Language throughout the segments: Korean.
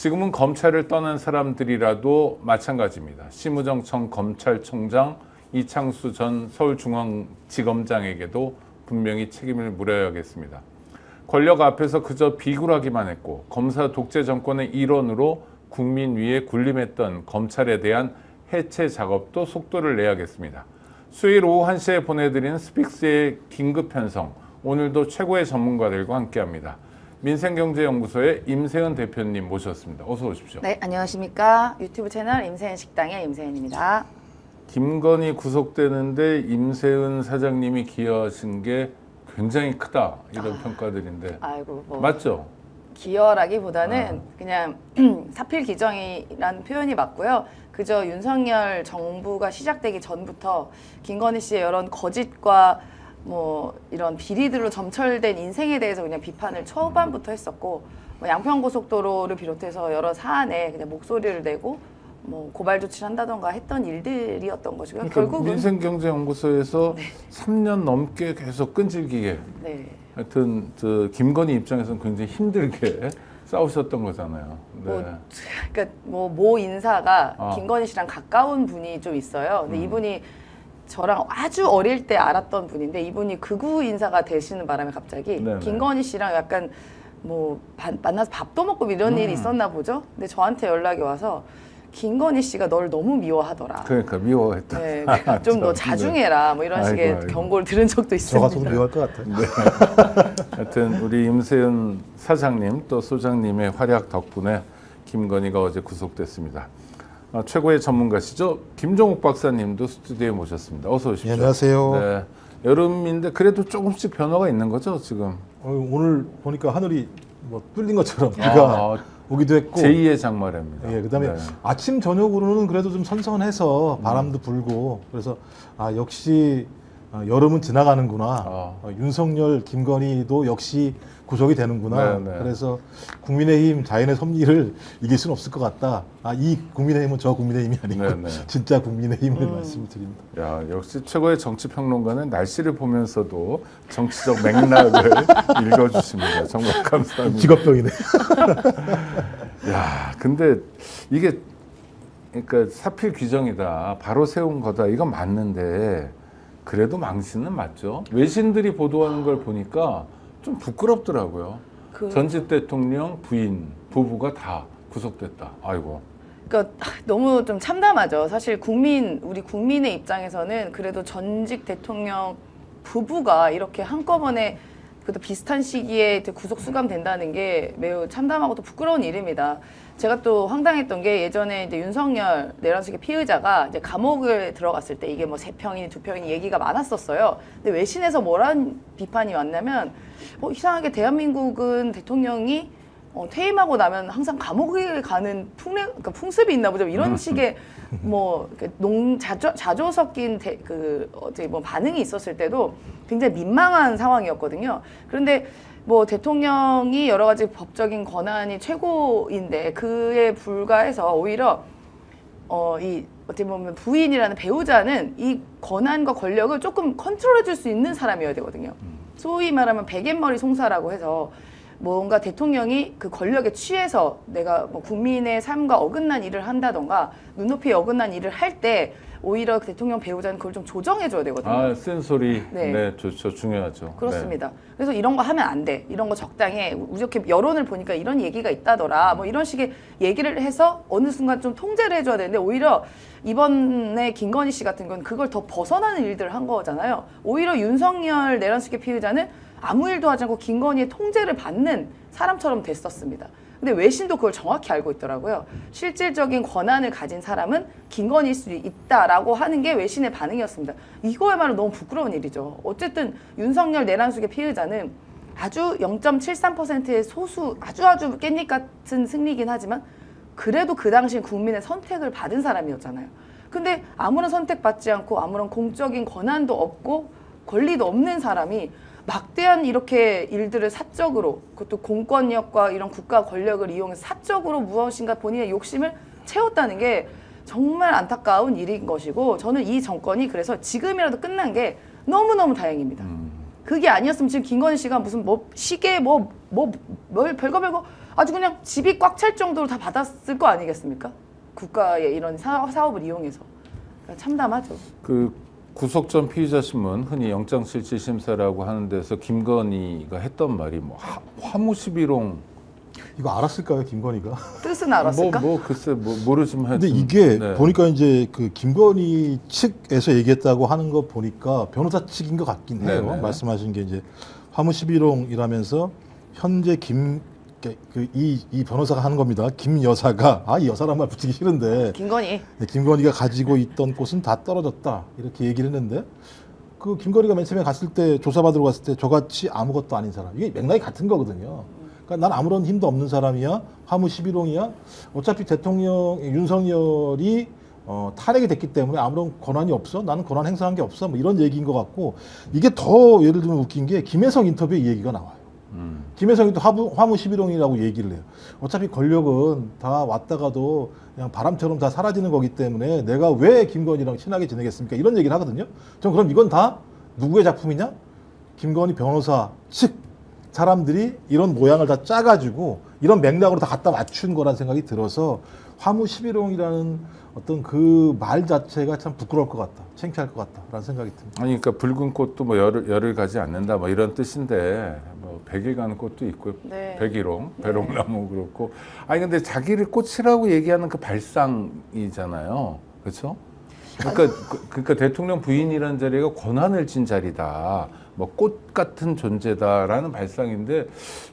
지금은 검찰을 떠난 사람들이라도 마찬가지입니다. 심우정 검찰총장, 이창수 전 서울중앙지검장에게도 분명히 책임을 물어야겠습니다. 권력 앞에서 그저 비굴하기만 했고 검사 독재 정권의 일원으로 국민 위에 군림했던 검찰에 대한 해체 작업도 속도를 내야겠습니다. 수요일 오후 1시에 보내드리는 스픽스의 긴급 편성, 오늘도 최고의 전문가들과 함께합니다. 민생경제연구소의 임세은 대표님 모셨습니다. 어서 오십시오. 네, 안녕하십니까. 유튜브 채널 임세은 식당의 임세은입니다. 김건희 구속되는데 임세은 사장님이 기여하신 게 굉장히 크다 이런 평가들인데 아이고 뭐 맞죠? 기여라기보다는 그냥 사필기정이라는 표현이 맞고요. 그저 윤석열 정부가 시작되기 전부터 김건희 씨의 여러 거짓과 뭐 이런 비리들로 점철된 인생에 대해서 그냥 비판을 초반부터 했었고, 뭐 양평고속도로를 비롯해서 여러 사안에 그냥 목소리를 내고 뭐 고발 조치를 한다던가 했던 일들이었던 것이고요. 그러니까 결국은 민생경제연구소에서 3년 넘게 계속 끈질기게 네. 하여튼 김건희 입장에서는 굉장히 힘들게 싸우셨던 거잖아요. 네. 그러니까 모 인사가 아. 김건희 씨랑 가까운 분이 좀 있어요. 근데 이분이 저랑 아주 어릴 때 알았던 분인데 이분이 극우 인사가 되시는 바람에 갑자기 네네. 김건희 씨랑 약간 뭐 만나서 밥도 먹고 이런 일이 있었나 보죠. 근데 저한테 연락이 와서 김건희 씨가 널 너무 미워하더라. 그러니까 미워했다. 네, 좀 너 자중해라. 뭐 이런 식의 아이고. 경고를 들은 적도 있습니다. 저 같아도 미워할 것 같아요. 하여튼 우리 임세은 사장님 또 소장님의 활약 덕분에 김건희가 어제 구속됐습니다. 최고의 전문가시죠? 김종욱 박사님도 스튜디오에 모셨습니다. 어서 오십시오. 네, 안녕하세요. 네, 여름인데 그래도 조금씩 변화가 있는 거죠 지금? 오늘 보니까 하늘이 뭐 뚫린 것처럼 비가 오기도 했고 제2의 장마랍니다. 예, 그다음에 네. 아침 저녁으로는 그래도 좀 선선해서 바람도 불고 그래서 역시 여름은 지나가는구나. 윤석열, 김건희도 역시 구속이 되는구나. 네, 네. 그래서 국민의힘 자연의 섭리를 이길 수는 없을 것 같다. 이 국민의힘은 저 국민의힘이 아니고 네, 네. 진짜 국민의힘을 말씀을 드립니다. 야, 역시 최고의 정치 평론가는 날씨를 보면서도 정치적 맥락을 읽어주십니다. 정말 감사합니다. 직업병이네. 야, 근데 이게 그러니까 사필 규정이다, 바로 세운 거다, 이건 맞는데 그래도 망신은 맞죠. 외신들이 보도하는 걸 보니까 좀 부끄럽더라고요. 전직 대통령 부인, 부부가 다 구속됐다. 아이고. 그러니까 너무 좀 참담하죠. 사실 우리 국민의 입장에서는 그래도 전직 대통령 부부가 이렇게 한꺼번에 그것도 비슷한 시기에 구속 수감된다는 게 매우 참담하고 또 부끄러운 일입니다. 제가 또 황당했던 게 예전에 이제 윤석열 내란숙의 피의자가 이제 감옥에 들어갔을 때 이게 뭐 3평이니 2평이니 얘기가 많았었어요. 근데 외신에서 뭐란 비판이 왔냐면 이상하게 대한민국은 대통령이 퇴임하고 나면 항상 감옥에 가는 그러니까 풍습이 있나 보죠. 이런 식의 뭐 자조 섞인 어제 뭐 반응이 있었을 때도 굉장히 민망한 상황이었거든요. 그런데 뭐 대통령이 여러 가지 법적인 권한이 최고인데 그에 불과해서 오히려 이 어떻게 보면 부인이라는 배우자는 이 권한과 권력을 조금 컨트롤해줄 수 있는 사람이어야 되거든요. 소위 말하면 베갯머리 송사라고 해서 뭔가 대통령이 그 권력에 취해서 내가 뭐 국민의 삶과 어긋난 일을 한다던가 눈높이에 어긋난 일을 할 때 오히려 그 대통령 배우자는 그걸 좀 조정해줘야 되거든요. 쓴소리. 네. 네, 좋죠. 중요하죠. 그렇습니다. 그래서 이런 거 하면 안 돼. 이런 거 적당해. 이렇게 여론을 보니까 이런 얘기가 있다더라. 뭐 이런 식의 얘기를 해서 어느 순간 좀 통제를 해줘야 되는데 오히려 이번에 김건희 씨 같은 건 그걸 더 벗어나는 일들을 한 거잖아요. 오히려 윤석열 내란숙의 피의자는 아무 일도 하지 않고 김건희의 통제를 받는 사람처럼 됐었습니다. 근데 외신도 그걸 정확히 알고 있더라고요. 실질적인 권한을 가진 사람은 김건희일 수 있다라고 하는 게 외신의 반응이었습니다. 이거야말로 너무 부끄러운 일이죠. 어쨌든 윤석열 내란숙의 피의자는 아주 0.73%의 소수 아주 깻잎 같은 승리이긴 하지만 그래도 그 당시 국민의 선택을 받은 사람이었잖아요. 근데 아무런 선택받지 않고 아무런 공적인 권한도 없고 권리도 없는 사람이 막대한 이렇게 일들을 사적으로 그것도 공권력과 이런 국가 권력을 이용해서 사적으로 무엇인가 본인의 욕심을 채웠다는 게 정말 안타까운 일인 것이고 저는 이 정권이 그래서 지금이라도 끝난 게 너무너무 다행입니다. 그게 아니었으면 지금 김건희 씨가 무슨 뭐 시계 뭘 별거 아주 그냥 집이 꽉 찰 정도로 다 받았을 거 아니겠습니까? 국가의 이런 사업을 이용해서. 그러니까 참담하죠. 그 구속 전 피의자 신문, 흔히 영장실질심사라고 하는 데서 김건희가 했던 말이 뭐 화무시비롱. 이거 알았을까요, 김건희가? 뜻은 알았을까? 글쎄 모르지만 근데 하여튼, 이게 네. 보니까 이제 그 김건희 측에서 얘기했다고 하는 거 보니까 변호사 측인 것 같긴 해요. 네네. 말씀하신 게 이제 화무시비롱이라면서 현재 이 변호사가 하는 겁니다. 김 여사가 이 여사란 말 붙이기 싫은데 김건희. 김건희가 가지고 있던 꽃은 다 떨어졌다 이렇게 얘기를 했는데 그 김건희가 맨 처음에 갔을 때 조사받으러 갔을 때 저같이 아무것도 아닌 사람 이게 맥락이 같은 거거든요. 그러니까 난 아무런 힘도 없는 사람이야 화무시비롱이야 어차피 대통령 윤석열이 탄핵이 됐기 때문에 아무런 권한이 없어 나는 권한 행사한 게 없어 뭐 이런 얘기인 것 같고 이게 더 예를 들면 웃긴 게 김혜성 인터뷰에 이 얘기가 나와요. 김혜성이 또 화무시비롱이라고 얘기를 해요. 어차피 권력은 다 왔다가도 그냥 바람처럼 다 사라지는 거기 때문에 내가 왜 김건희랑 친하게 지내겠습니까? 이런 얘기를 하거든요. 전 그럼 이건 다 누구의 작품이냐? 김건희 변호사 측 사람들이 이런 모양을 다 짜가지고 이런 맥락으로 다 갖다 맞춘 거란 생각이 들어서 화무시비롱이라는 어떤 그 말 자체가 참 부끄러울 것 같다. 창피할 것 같다라는 생각이 듭니다. 아니 그러니까 붉은 꽃도 뭐 열을 가지 않는다 뭐 이런 뜻인데 뭐 100일 가는 꽃도 있고 네. 백일홍, 배롱나무 그렇고 아니 근데 자기를 꽃이라고 얘기하는 그 발상이잖아요. 그렇죠? 그러니까 대통령 부인이라는 자리가 권한을 진 자리다. 뭐 꽃 같은 존재다라는 발상인데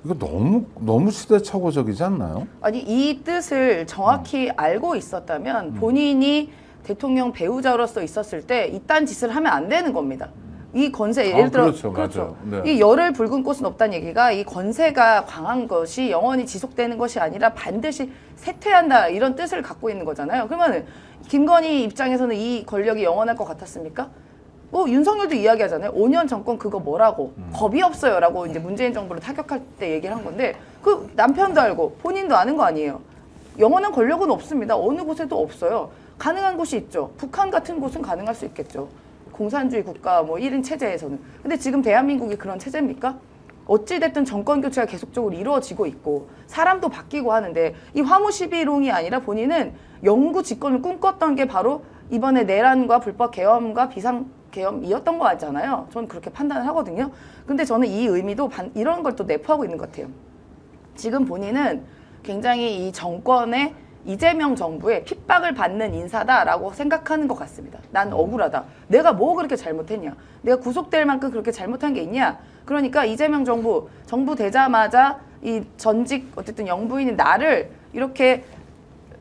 이거 너무 시대착오적이지 않나요? 아니 이 뜻을 정확히 알고 있었다면 본인이 대통령 배우자로서 있었을 때 이딴 짓을 하면 안 되는 겁니다. 이 건세 예를 들어 그렇죠, 맞아요. 네. 이 열을 붉은 꽃은 없다는 얘기가 이 건세가 강한 것이 영원히 지속되는 것이 아니라 반드시 쇠퇴한다 이런 뜻을 갖고 있는 거잖아요. 그러면 김건희 입장에서는 이 권력이 영원할 것 같았습니까? 뭐 윤석열도 이야기하잖아요. 5년 정권 그거 뭐라고 겁이 없어요라고 이제 문재인 정부를 타격할 때 얘기를 한 건데 그 남편도 알고 본인도 아는 거 아니에요. 영원한 권력은 없습니다. 어느 곳에도 없어요. 가능한 곳이 있죠. 북한 같은 곳은 가능할 수 있겠죠. 공산주의 국가 뭐 1인 체제에서는. 근데 지금 대한민국이 그런 체제입니까? 어찌됐든 정권 교체가 계속적으로 이루어지고 있고 사람도 바뀌고 하는데 이 화무시비롱이 아니라 본인은 영구 집권을 꿈꿨던 게 바로 이번에 내란과 불법 계엄과 비상계엄이었던 거 같잖아요. 저는 그렇게 판단을 하거든요. 근데 저는 이 의미도 이런 걸 또 내포하고 있는 것 같아요. 지금 본인은 굉장히 이 정권의 이재명 정부의 핍박을 받는 인사다라고 생각하는 것 같습니다. 난 억울하다. 내가 뭐 그렇게 잘못했냐? 내가 구속될 만큼 그렇게 잘못한 게 있냐? 그러니까 이재명 정부 되자마자 이 전직 어쨌든 영부인인 나를 이렇게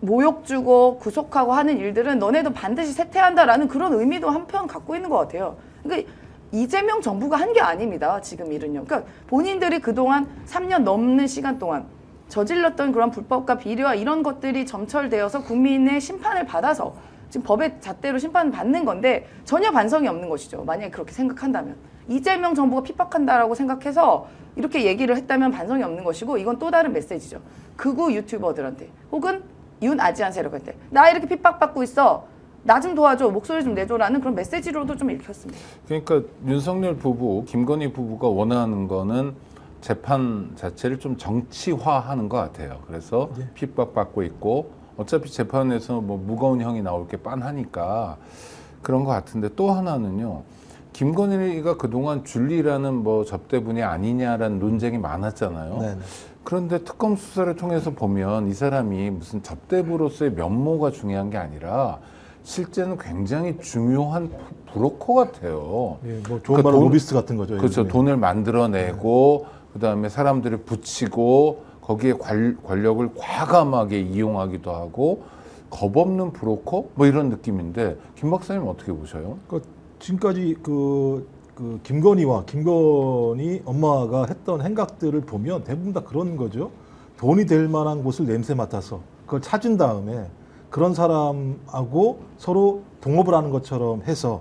모욕 주고 구속하고 하는 일들은 너네도 반드시 쇠퇴한다라는 그런 의미도 한편 갖고 있는 것 같아요. 그러니까 이재명 정부가 한 게 아닙니다. 지금 일은요. 그러니까 본인들이 그동안 3년 넘는 시간 동안 저질렀던 그런 불법과 비리와 이런 것들이 점철되어서 국민의 심판을 받아서 지금 법의 잣대로 심판을 받는 건데 전혀 반성이 없는 것이죠. 만약에 그렇게 생각한다면. 이재명 정부가 핍박한다라고 생각해서 이렇게 얘기를 했다면 반성이 없는 것이고 이건 또 다른 메시지죠. 극우 유튜버들한테 혹은 윤아지안 세력한테 나 이렇게 핍박받고 있어. 나 좀 도와줘. 목소리 좀 내줘라는 그런 메시지로도 좀 읽혔습니다. 그러니까 윤석열 부부, 김건희 부부가 원하는 거는 재판 자체를 좀 정치화하는 것 같아요. 그래서 핍박받고 있고 어차피 재판에서 뭐 무거운 형이 나올 게 빤하니까 그런 것 같은데 또 하나는요. 김건희가 그동안 줄리라는 뭐 접대분이 아니냐라는 논쟁이 많았잖아요. 네네. 그런데 특검 수사를 통해서 보면 이 사람이 무슨 접대부로서의 면모가 중요한 게 아니라 실제는 굉장히 중요한 브로커 같아요. 예, 뭐 좋은 말로 로비스트 같은 거죠. 그렇죠. 요즘에. 돈을 만들어내고 그다음에 사람들을 붙이고 거기에 권력을 과감하게 이용하기도 하고 겁 없는 브로커 뭐 이런 느낌인데 김 박사님 어떻게 보셔요? 지금까지 그 김건희 엄마가 했던 행각들을 보면 대부분 다 그런 거죠. 돈이 될 만한 곳을 냄새 맡아서 그걸 찾은 다음에 그런 사람하고 서로 동업을 하는 것처럼 해서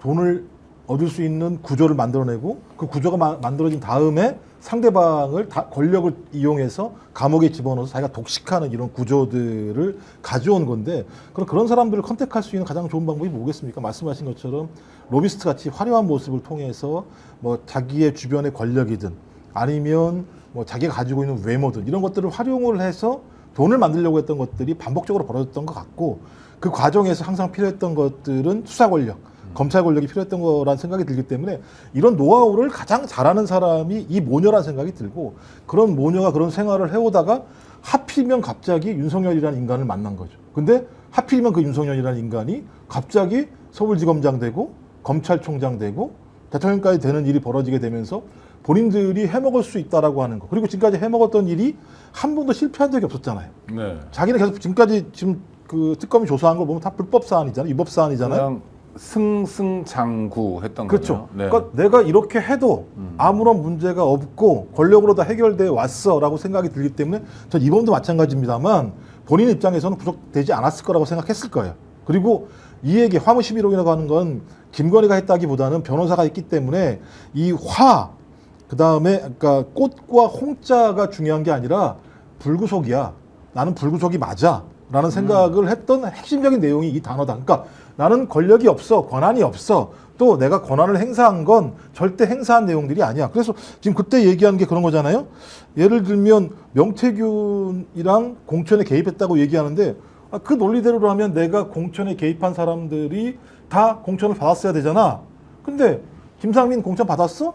돈을 얻을 수 있는 구조를 만들어내고 그 구조가 만들어진 다음에 상대방을 권력을 이용해서 감옥에 집어넣어서 자기가 독식하는 이런 구조들을 가져온 건데 그런 사람들을 컨택할 수 있는 가장 좋은 방법이 뭐겠습니까? 말씀하신 것처럼 로비스트 같이 화려한 모습을 통해서 뭐 자기의 주변의 권력이든 아니면 뭐 자기가 가지고 있는 외모든 이런 것들을 활용을 해서 돈을 만들려고 했던 것들이 반복적으로 벌어졌던 것 같고 그 과정에서 항상 필요했던 것들은 수사 권력, 검찰 권력이 필요했던 거라는 생각이 들기 때문에 이런 노하우를 가장 잘하는 사람이 이 모녀라는 생각이 들고 그런 모녀가 그런 생활을 해오다가 하필이면 갑자기 윤석열이라는 인간을 만난 거죠. 근데 하필이면 그 윤석열이라는 인간이 갑자기 서울지검장 되고 검찰총장 되고 대통령까지 되는 일이 벌어지게 되면서 본인들이 해먹을 수 있다라고 하는 거. 그리고 지금까지 해먹었던 일이 한 번도 실패한 적이 없었잖아요. 네. 자기는 계속 지금까지 지금 그 특검이 조사한 걸 보면 다 불법 사안이잖아요. 위법 사안이잖아요. 그냥 승승장구 했던 그렇죠. 거죠. 네. 그러니까 내가 이렇게 해도 아무런 문제가 없고 권력으로 다 해결돼 왔어라고 생각이 들기 때문에 전 이번도 마찬가지입니다만 본인 입장에서는 구속되지 않았을 거라고 생각했을 거예요. 그리고 이 얘기 화무 11호이라고 하는 건 김건희가 했다기보다는 변호사가 있기 때문에 이 화 그다음에 그러니까 꽃과 홍자가 중요한 게 아니라 불구속이야. 나는 불구속이 맞아. 라는 생각을 했던 핵심적인 내용이 이 단어다. 그러니까 나는 권력이 없어. 권한이 없어. 또 내가 권한을 행사한 건 절대 행사한 내용들이 아니야. 그래서 지금 그때 얘기한 게 그런 거잖아요. 예를 들면 명태균이랑 공천에 개입했다고 얘기하는데 그 논리대로 하면 내가 공천에 개입한 사람들이 다 공천을 받았어야 되잖아. 근데 김상민 공천 받았어?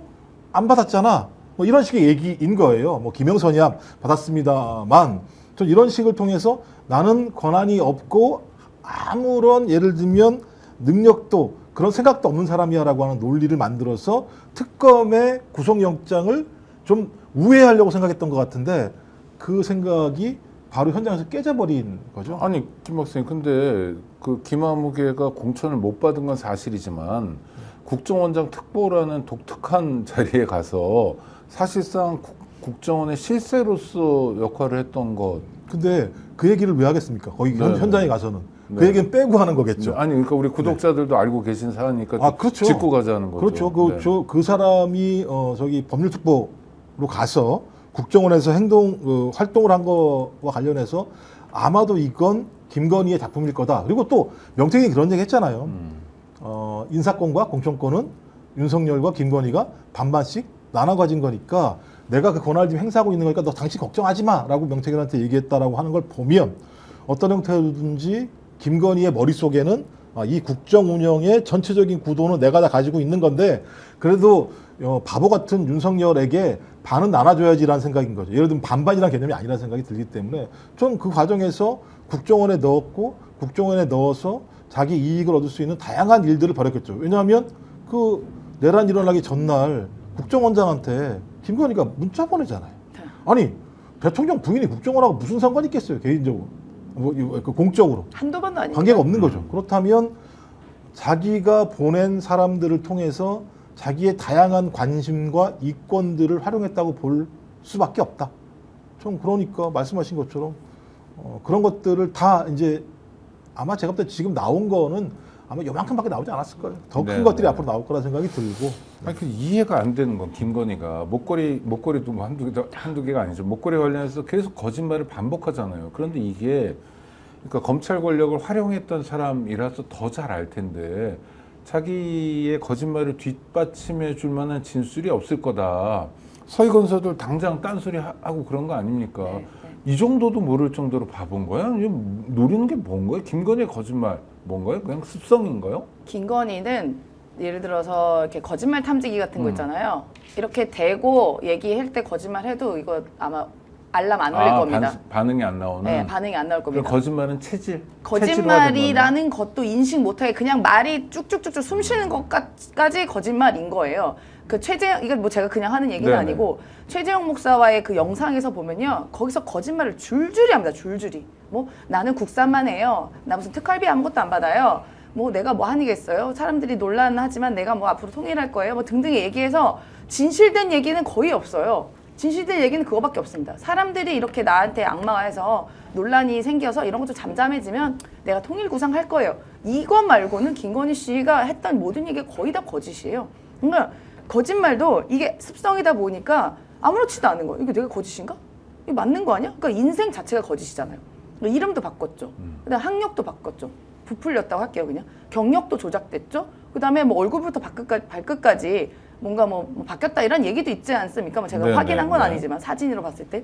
안 받았잖아. 뭐 이런 식의 얘기인 거예요. 뭐 김영선이야 받았습니다만 저 이런 식을 통해서 나는 권한이 없고 아무런 예를 들면 능력도 그런 생각도 없는 사람이야라고 하는 논리를 만들어서 특검의 구속영장을 좀 우회하려고 생각했던 것 같은데 그 생각이 바로 현장에서 깨져버린 거죠. 아니 김 박사님 근데 그 김아무개가 공천을 못 받은 건 사실이지만 국정원장 특보라는 독특한 자리에 가서 사실상 국정원의 실세로서 역할을 했던 것. 근데 그 얘기를 왜 하겠습니까? 거기 네. 현장에 가서는 그 네. 얘기는 빼고 하는 거겠죠. 아니 그러니까 우리 구독자들도 알고 계신 사안이니까 그렇죠. 짚고 가자는 거죠. 그렇죠. 네. 그 사람이 저기 법률특보로 가서 국정원에서 활동을 한 거와 관련해서 아마도 이건 김건희의 작품일 거다. 그리고 또 명태균이 그런 얘기 했잖아요. 인사권과 공천권은 윤석열과 김건희가 반반씩 나눠 가진 거니까 내가 그 권한을 지금 행사하고 있는 거니까 너 당신 걱정하지 마라고 명태균한테 얘기했다라고 하는 걸 보면 어떤 형태로든지 김건희의 머릿속에는 이 국정 운영의 전체적인 구도는 내가 다 가지고 있는 건데 그래도 바보 같은 윤석열에게 반은 나눠줘야지라는 생각인 거죠. 예를 들면 반반이라는 개념이 아니라는 생각이 들기 때문에 좀 그 과정에서 국정원에 넣었고 국정원에 넣어서 자기 이익을 얻을 수 있는 다양한 일들을 벌였겠죠. 왜냐하면 그 내란 일어나기 전날 국정원장한테 김건희가 문자 보내잖아요. 아니 대통령 부인이 국정원하고 무슨 상관이 있겠어요. 개인적으로. 그 공적으로. 한두 번도 아니에요. 관계가 없는 거죠. 그렇다면 자기가 보낸 사람들을 통해서 자기의 다양한 관심과 이권들을 활용했다고 볼 수밖에 없다. 좀 그러니까 말씀하신 것처럼 그런 것들을 다 이제 아마 제가 볼 때 지금 나온 거는 아마 요만큼밖에 나오지 않았을 거예요. 더 큰 네, 것들이 네. 앞으로 나올 거라 생각이 들고. 아니 그 이해가 안 되는 건 김건희가 목걸이도 뭐 한두 개가 아니죠. 목걸이 관련해서 계속 거짓말을 반복하잖아요. 그런데 이게 그러니까 검찰 권력을 활용했던 사람이라서 더 잘 알 텐데 자기의 거짓말을 뒷받침해 줄 만한 진술이 없을 거다. 서희건설들 당장 딴소리 하고 그런 거 아닙니까? 네. 이 정도도 모를 정도로 바본 거야? 노리는 게 뭔가요? 김건희의 거짓말 뭔가요? 그냥 습성인가요? 김건희는 예를 들어서 이렇게 거짓말 탐지기 같은 거 있잖아요. 이렇게 대고 얘기할 때 거짓말 해도 이거 아마 알람 안 울릴 겁니다. 반응이 안 나오는. 네, 반응이 안 나올 그럼 겁니다. 거짓말은 체질. 거짓말이라는 것도 인식 못하게 그냥 말이 쭉쭉쭉쭉 숨 쉬는 것까지 거짓말인 거예요. 그 최재형 이건 뭐 제가 그냥 하는 얘기는 네네. 아니고 최재형 목사와의 그 영상에서 보면요 거기서 거짓말을 줄줄이 합니다. 줄줄이 뭐 나는 국산만 해요. 나 무슨 특활비 아무것도 안 받아요. 뭐 내가 뭐 하니겠어요. 사람들이 논란하지만 내가 뭐 앞으로 통일할 거예요. 뭐 등등 얘기해서 진실된 얘기는 거의 없어요. 진실된 얘기는 그거밖에 없습니다. 사람들이 이렇게 나한테 악마화해서 논란이 생겨서 이런 것도 잠잠해지면 내가 통일 구상할 거예요. 이것 말고는 김건희 씨가 했던 모든 얘기가 거의 다 거짓이에요. 그러니까 거짓말도 이게 습성이다 보니까 아무렇지도 않은 거예요. 이게 내가 거짓인가? 이게 맞는 거 아니야? 그러니까 인생 자체가 거짓이잖아요. 그러니까 이름도 바꿨죠. 그다음 학력도 바꿨죠. 부풀렸다고 할게요, 그냥. 경력도 조작됐죠. 그다음에 뭐 얼굴부터 발끝까지 뭔가 뭐 바뀌었다 이런 얘기도 있지 않습니까? 뭐 제가 네, 확인한 네, 건 네. 아니지만 사진으로 봤을 때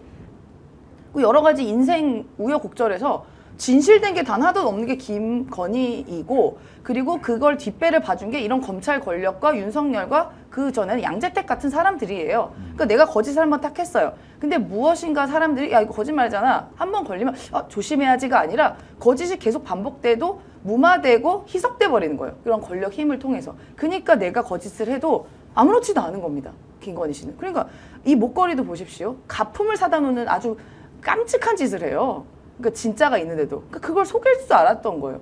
그 여러 가지 인생 우여곡절에서 진실된 게 단 하나도 없는 게 김건희이고 그리고 그걸 뒷배를 봐준 게 이런 검찰 권력과 윤석열과 그 전에는 양재택 같은 사람들이에요. 그러니까 내가 거짓을 한번 딱 했어요. 근데 무엇인가 사람들이 야 이거 거짓말이잖아. 한번 걸리면 조심해야지가 아니라 거짓이 계속 반복돼도 무마되고 희석돼 버리는 거예요. 그런 권력 힘을 통해서. 그러니까 내가 거짓을 해도 아무렇지도 않은 겁니다. 김건희 씨는. 그러니까 이 목걸이도 보십시오. 가품을 사다 놓는 아주 깜찍한 짓을 해요. 그러니까 진짜가 있는데도. 그러니까 그걸 속일 줄 알았던 거예요.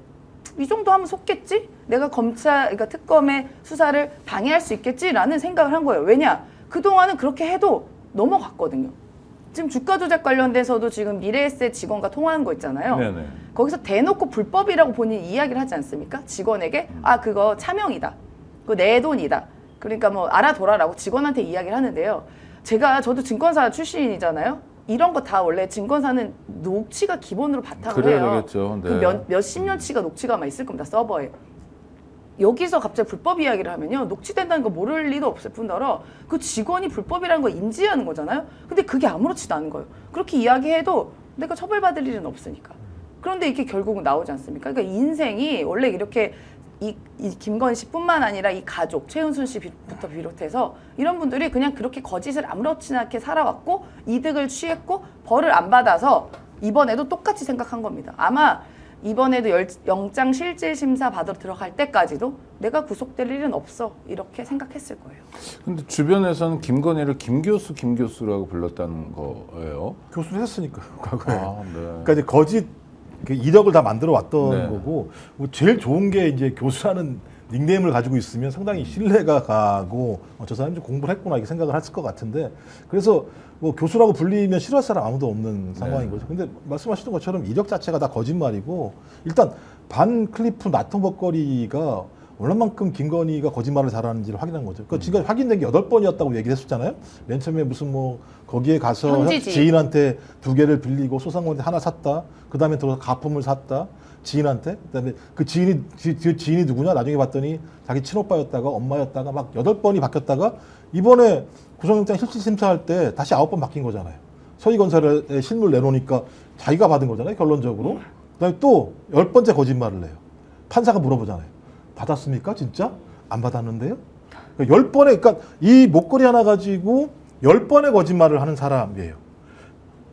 이 정도 하면 속겠지? 내가 그러니까 특검의 수사를 방해할 수 있겠지라는 생각을 한 거예요. 왜냐? 그동안은 그렇게 해도 넘어갔거든요. 지금 주가 조작 관련돼서도 지금 미래에셋 직원과 통화한 거 있잖아요. 네네. 거기서 대놓고 불법이라고 본인이 이야기를 하지 않습니까? 직원에게 그거 차명이다. 그거 내 돈이다. 그러니까 뭐 알아둬라라고 직원한테 이야기를 하는데요. 저도 증권사 출신이잖아요. 이런 거 다 원래 증권사는 녹취가 기본으로 바탕을 그래야 해요. 되겠죠. 네. 그 몇십 년치가 녹취가 아마 있을 겁니다. 서버에. 여기서 갑자기 불법 이야기를 하면요. 녹취된다는 거 모를 리도 없을 뿐더러 그 직원이 불법이라는 거 인지하는 거잖아요. 근데 그게 아무렇지도 않은 거예요. 그렇게 이야기해도 내가 처벌받을 일은 없으니까. 그런데 이게 결국은 나오지 않습니까? 그러니까 인생이 원래 이렇게 이 김건희 씨뿐만 아니라 이 가족 최은순 씨부터 비롯해서 이런 분들이 그냥 그렇게 거짓을 아무렇지 않게 살아왔고 이득을 취했고 벌을 안 받아서 이번에도 똑같이 생각한 겁니다. 아마 이번에도 영장 실질 심사 받으러 들어갈 때까지도 내가 구속될 일은 없어 이렇게 생각했을 거예요. 근데 주변에서는 김건희를 김교수라고 불렀다는 거예요. 교수를 했으니까요, 과거에. 네. 그러니까 이제 거짓 그 이력을 다 만들어 왔던 네. 거고 뭐 제일 좋은 게 이제 교수라는 닉네임을 가지고 있으면 상당히 신뢰가 가고 저 사람이 좀 공부를 했구나 이렇게 생각을 했을 것 같은데 그래서 뭐 교수라고 불리면 싫어할 사람 아무도 없는 상황인 거죠. 근데 말씀하셨던 것처럼 이력 자체가 다 거짓말이고 일단 반 클리프 나토 먹거리가 얼마만큼 김건희가 거짓말을 잘하는지를 확인한 거죠. 그러니까 지금 확인된 게 8번이었다고 얘기를 했었잖아요. 맨 처음에 무슨 뭐 거기에 가서 현지지. 지인한테 2개를 빌리고 소상공인한테 하나 샀다. 그다음에 또 가품을 샀다. 지인한테. 그다음에 그 지인이 누구냐? 나중에 봤더니 자기 친오빠였다가 엄마였다가 막 8번이 바뀌었다가 이번에 구속영장 실질 심사할 때 다시 9번 바뀐 거잖아요. 서희건설에 실물 내놓으니까 자기가 받은 거잖아요. 결론적으로. 그다음에 또 10번째 거짓말을 해요. 판사가 물어보잖아요. 받았습니까? 진짜? 안 받았는데요? 10번에, 그러니까 이 목걸이 하나 가지고 10번의 거짓말을 하는 사람이에요.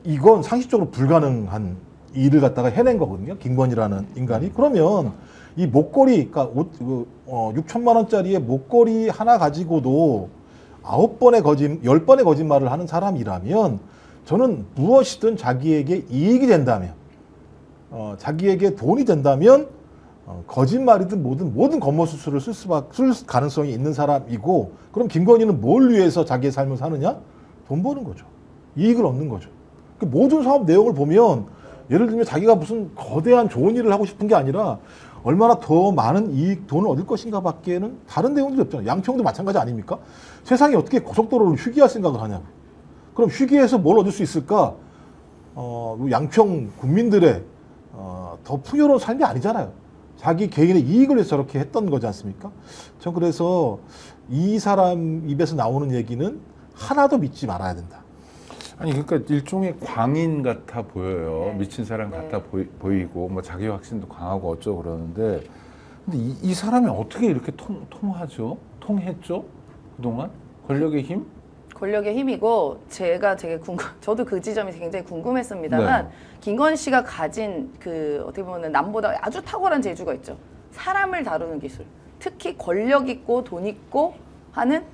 이건 상식적으로 불가능한 일을 갖다가 해낸 거거든요. 김건희라는 인간이. 그러면 이 목걸이, 그러니까 6천만 원짜리의 목걸이 하나 가지고도 10번의 거짓말을 하는 사람이라면 저는 무엇이든 자기에게 이익이 된다면, 자기에게 돈이 된다면 거짓말이든 모든 겉모술수를 쓸 가능성이 있는 사람이고 그럼 김건희는 뭘 위해서 자기의 삶을 사느냐? 돈 버는 거죠. 이익을 얻는 거죠. 그 모든 사업 내용을 보면 예를 들면 자기가 무슨 거대한 좋은 일을 하고 싶은 게 아니라 얼마나 더 많은 돈을 얻을 것인가 밖에는 다른 내용들이 없잖아요. 양평도 마찬가지 아닙니까? 세상에 어떻게 고속도로를 휴게할 생각을 하냐고. 그럼 휴게해서 뭘 얻을 수 있을까? 양평 국민들의 더 풍요로운 삶이 아니잖아요. 자기 개인의 이익을 위해서 저렇게 했던 거지 않습니까? 전 그래서 이 사람 입에서 나오는 얘기는 하나도 믿지 말아야 된다. 아니 그러니까 일종의 광인 같아 보여요. 네. 미친 사람 네. 같아 보이고 뭐 자기 확신도 강하고 어쩌고 그러는데 근데 이 사람이 어떻게 이렇게 통하죠? 통했죠? 그동안 권력의 힘? 권력의 힘이고 저도 그 지점이 굉장히 궁금했습니다만 네. 김건희 씨가 가진 그 어떻게 보면 남보다 아주 탁월한 재주가 있죠. 사람을 다루는 기술. 특히 권력 있고 돈 있고 하는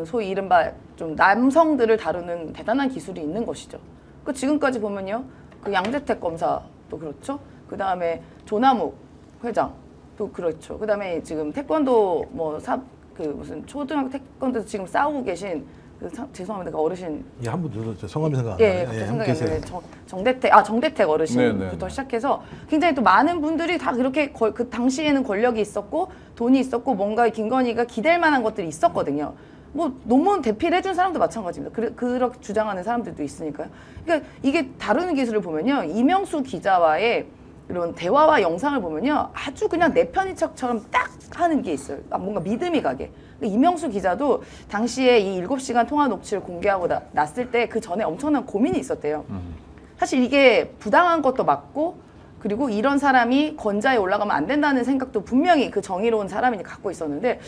소위 이른바 좀 남성들을 다루는 대단한 기술이 있는 것이죠. 그 지금까지 보면요. 그 양재택 검사도 그렇죠. 그 다음에 조남욱 회장도 그렇죠. 그 다음에 지금 태권도 무슨 초등학교 태권도 지금 싸우고 계신 죄송합니다. 그 어르신. 예, 한 분 더 성함이 생각 안 예, 나요. 갑자기 생각이 안 나요. 정대택 어르신부터 네. 시작해서 굉장히 또 많은 분들이 다 그렇게 그 당시에는 권력이 있었고 돈이 있었고 뭔가 김건희가 기댈 만한 것들이 있었거든요. 뭐 논문 대필 해준 사람도 마찬가지입니다. 그렇게 주장하는 사람들도 있으니까요. 그러니까 이게 다루는 기술을 보면요. 이명수 기자와의 이런 대화와 영상을 보면요. 아주 그냥 내 편인 척처럼 딱 하는 게 있어요. 뭔가 믿음이 가게. 이명수 기자도 당시에 이 7시간 통화 녹취를 공개하고 났을 때 그 전에 엄청난 고민이 있었대요. 사실 이게 부당한 것도 맞고 그리고 이런 사람이 권좌에 올라가면 안 된다는 생각도 분명히 그 정의로운 사람이 갖고 있었는데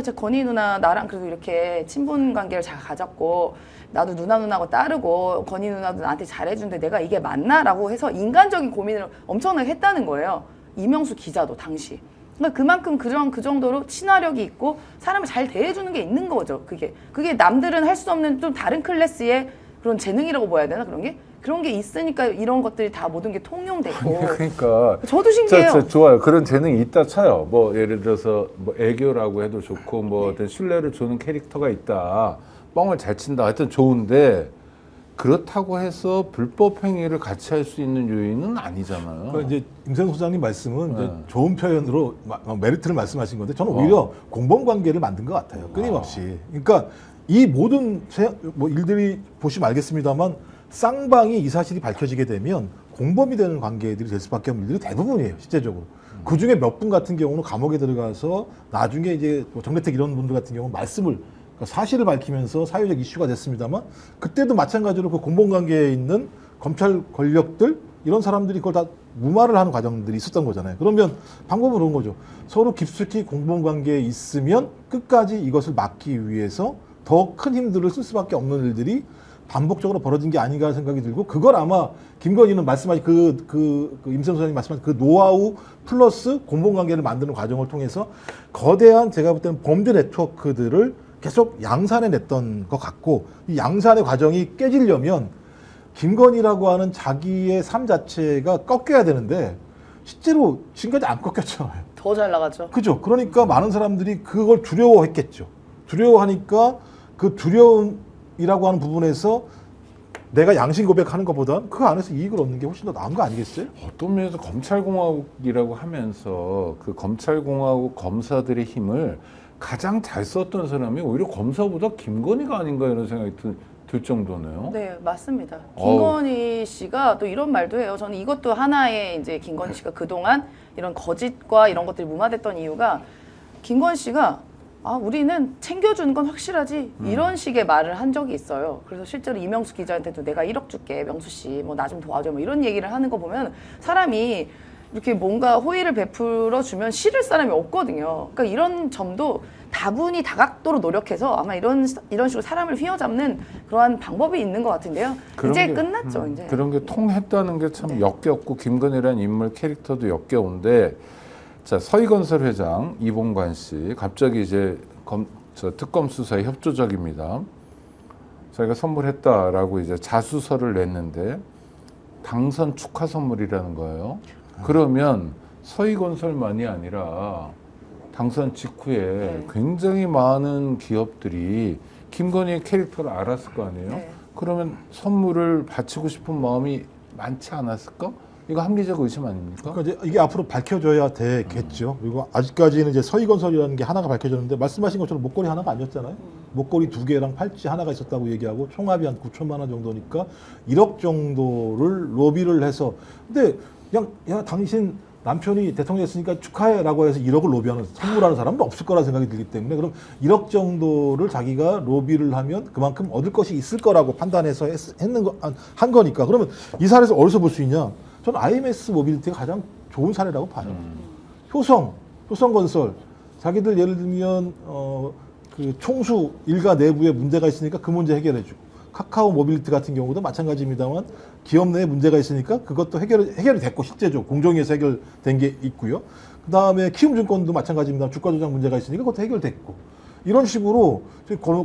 저 건희 누나 나랑 그래도 이렇게 친분 관계를 잘 가졌고 나도 누나하고 따르고 건희 누나도 나한테 잘해준데 내가 이게 맞나라고 해서 인간적인 고민을 엄청나게 했다는 거예요. 이명수 기자도 당시. 그러니까 그만큼 그 정도로 친화력이 있고 사람을 잘 대해주는 게 있는 거죠. 그게 남들은 할 수 없는 좀 다른 클래스의 그런 재능이라고 봐야 되나 그런 게 있으니까 이런 것들이 다 모든 게 통용됐고. 그러니까 저도 신기해요. 좋아요. 그런 재능이 있다 쳐요. 뭐 예를 들어서 뭐 애교라고 해도 좋고 뭐 어떤 신뢰를 주는 캐릭터가 있다. 뻥을 잘 친다. 하여튼 좋은데 그렇다고 해서 불법 행위를 같이 할 수 있는 요인은 아니잖아요. 그러니까 이제 임성수 소장님 말씀은 이제 네. 좋은 표현으로 메리트를 말씀하신 건데 저는 오히려 공범 관계를 만든 것 같아요. 끊임없이. 그러니까 이 모든 일들이 보시면 알겠습니다만 쌍방이 이 사실이 밝혀지게 되면 공범이 되는 관계들이 될 수밖에 없는 일들이 대부분이에요, 실제적으로. 그 중에 몇 분 같은 경우는 감옥에 들어가서 나중에 이제 정대택 이런 분들 같은 경우는 말씀을 그러니까 사실을 밝히면서 사회적 이슈가 됐습니다만 그때도 마찬가지로 그 공범 관계에 있는 검찰 권력들 이런 사람들이 그걸 다 무마를 하는 과정들이 있었던 거잖아요. 그러면 방법은 그런 거죠. 서로 깊숙이 공범 관계에 있으면 끝까지 이것을 막기 위해서 더 큰 힘들을 쓸 수밖에 없는 일들이 반복적으로 벌어진 게 아닌가 생각이 들고 그걸 아마 김건희는 말씀하신 임성수 소장님 말씀하신 그 노하우 플러스 공범관계를 만드는 과정을 통해서 거대한 제가 볼 때는 범죄 네트워크들을 계속 양산해 냈던 것 같고 이 양산의 과정이 깨지려면 김건희라고 하는 자기의 삶 자체가 꺾여야 되는데 실제로 지금까지 안 꺾였잖아요. 더 잘 나가죠. 그죠. 그러니까 많은 사람들이 그걸 두려워했겠죠. 두려워하니까 그 두려움이라고 하는 부분에서 내가 양심 고백하는 것보다 그 안에서 이익을 얻는 게 훨씬 더 나은 거 아니겠어요? 어떤 면에서 검찰공화국이라고 하면서 그 검찰공화국 검사들의 힘을 가장 잘 썼던 사람이 오히려 검사보다 김건희가 아닌가 이런 생각이 들 정도네요. 네, 맞습니다. 김건희 씨가 또 이런 말도 해요. 저는 이것도 하나의 이제 김건희 씨가 그동안 이런 거짓과 이런 것들이 무마됐던 이유가 김건희 씨가 우리는 챙겨주는 건 확실하지 이런 식의 말을 한 적이 있어요. 그래서 실제로 이명수 기자한테도 내가 1억 줄게 명수 씨 뭐 나 좀 도와줘 뭐 이런 얘기를 하는 거 보면 사람이 이렇게 뭔가 호의를 베풀어 주면 싫을 사람이 없거든요. 그러니까 이런 점도 다분히 다각도로 노력해서 아마 이런 식으로 사람을 휘어잡는 그러한 방법이 있는 것 같은데요. 이제 끝났죠. 이제 그런 게 통했다는 게 참 네. 역겹고 김건희라는 인물 캐릭터도 역겨운데 자 서희건설 회장 이봉관 씨 갑자기 이제 특검 수사에 협조적입니다. 자기가 선물했다라고 이제 자수서를 냈는데 당선 축하 선물이라는 거예요. 그러면 서희건설만이 아니라 당선 직후에 네. 굉장히 많은 기업들이 김건희의 캐릭터를 알았을 거 아니에요. 네. 그러면 선물을 바치고 싶은 마음이 많지 않았을까? 이거 합리적 의심 아닙니까? 그러니까 이제 이게 앞으로 밝혀져야 되겠죠. 그리고 아직까지는 이제 서희건설이라는 게 하나가 밝혀졌는데 말씀하신 것처럼 목걸이 하나가 아니었잖아요. 목걸이 2개랑 팔찌 하나가 있었다고 얘기하고 총합이 한 9천만 원 정도니까 1억 정도를 로비를 해서 근데 그냥 야 당신 남편이 대통령 했으니까 축하해라고 해서 1억을 로비하는 선물하는 사람은 없을 거라 생각이 들기 때문에 그럼 1억 정도를 자기가 로비를 하면 그만큼 얻을 것이 있을 거라고 판단해서 한 거니까 그러면 이 사례에서 어디서 볼 수 있냐? 저는 IMS 모빌리티가 가장 좋은 사례라고 봐요. 효성건설 자기들 예를 들면 그 총수 일가 내부에 문제가 있으니까 그 문제 해결해주고 카카오 모빌리티 같은 경우도 마찬가지입니다만 기업 내에 문제가 있으니까 그것도 해결이 됐고 실제적으로 공정위에서 해결된 게 있고요. 그 다음에 키움증권도 마찬가지입니다. 주가 조작 문제가 있으니까 그것도 해결됐고 이런 식으로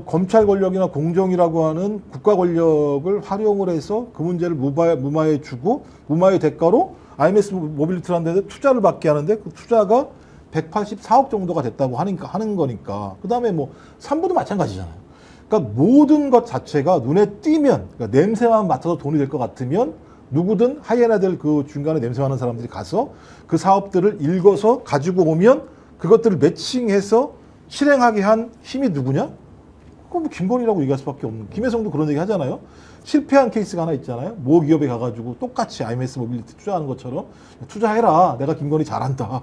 검찰 권력이나 공정이라고 하는 국가 권력을 활용을 해서 그 문제를 무마해 주고 무마의 대가로 IMS 모빌리티라는 데서 투자를 받게 하는데 그 투자가 184억 정도가 됐다고 하는 거니까 그 다음에 뭐 삼부도 마찬가지잖아요. 그러니까 모든 것 자체가 눈에 띄면 그러니까 냄새만 맡아서 돈이 될 것 같으면 누구든 하이에나들 그 중간에 냄새 맡는 사람들이 가서 그 사업들을 읽어서 가지고 오면 그것들을 매칭해서 실행하게 한 힘이 누구냐? 그건 뭐 김건희라고 얘기할 수밖에 없는. 김혜성도 그런 얘기 하잖아요. 실패한 케이스가 하나 있잖아요. 모 기업에 가가지고 똑같이 IMS 모빌리티 투자하는 것처럼 투자해라. 내가 김건희 잘한다.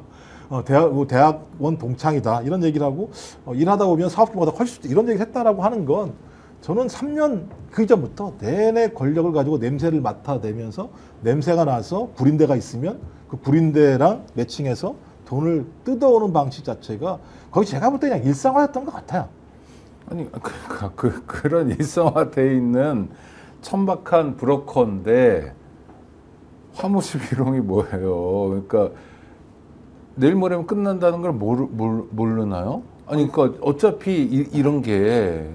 대학원 동창이다. 이런 얘기를 하고 일하다 보면 사업 규모가 더 커질 수도 이런 얘기를 했다라고 하는 건 저는 3년 그 이전부터 내내 권력을 가지고 냄새를 맡아내면서 냄새가 나서 불인대가 있으면 그 불인대랑 매칭해서 돈을 뜯어오는 방식 자체가 거의 제가 볼 때 그냥 일상화였던 것 같아요. 아니 그런 일상화돼 있는 천박한 브로커인데 화무시 비롱이 뭐예요? 그러니까 내일 모레면 끝난다는 걸 모르나요? 아니 그러니까 어차피 이런 게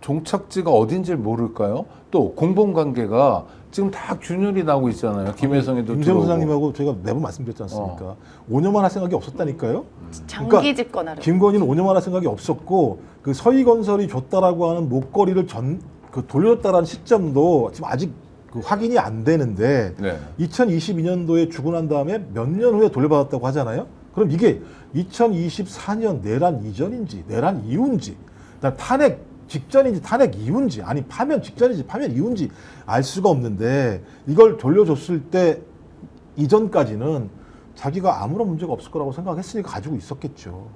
종착지가 어딘지 모를까요? 또 공범관계가 지금 다 균열이 나고 있잖아요. 김혜성에도 김세훈 소장님하고 제가 매번 말씀드렸지 않습니까? 5년만 할 생각이 없었다니까요. 장기 집권하려. 김건희는 5년만 할 생각이 없었고 그 서희건설이 줬다라고 하는 목걸이를 돌려줬다라는 시점도 지금 아직 확인이 안 되는데 네. 2022년도에 주고 난 다음에 몇 년 후에 돌려받았다고 하잖아요. 그럼 이게 2024년 내란 이전인지 내란 이후인지 탄핵 직전인지 탄핵 이후인지 아니 파면 직전인지 파면 이후인지 알 수가 없는데 이걸 돌려줬을 때 이전까지는 자기가 아무런 문제가 없을 거라고 생각했으니까 가지고 있었겠죠.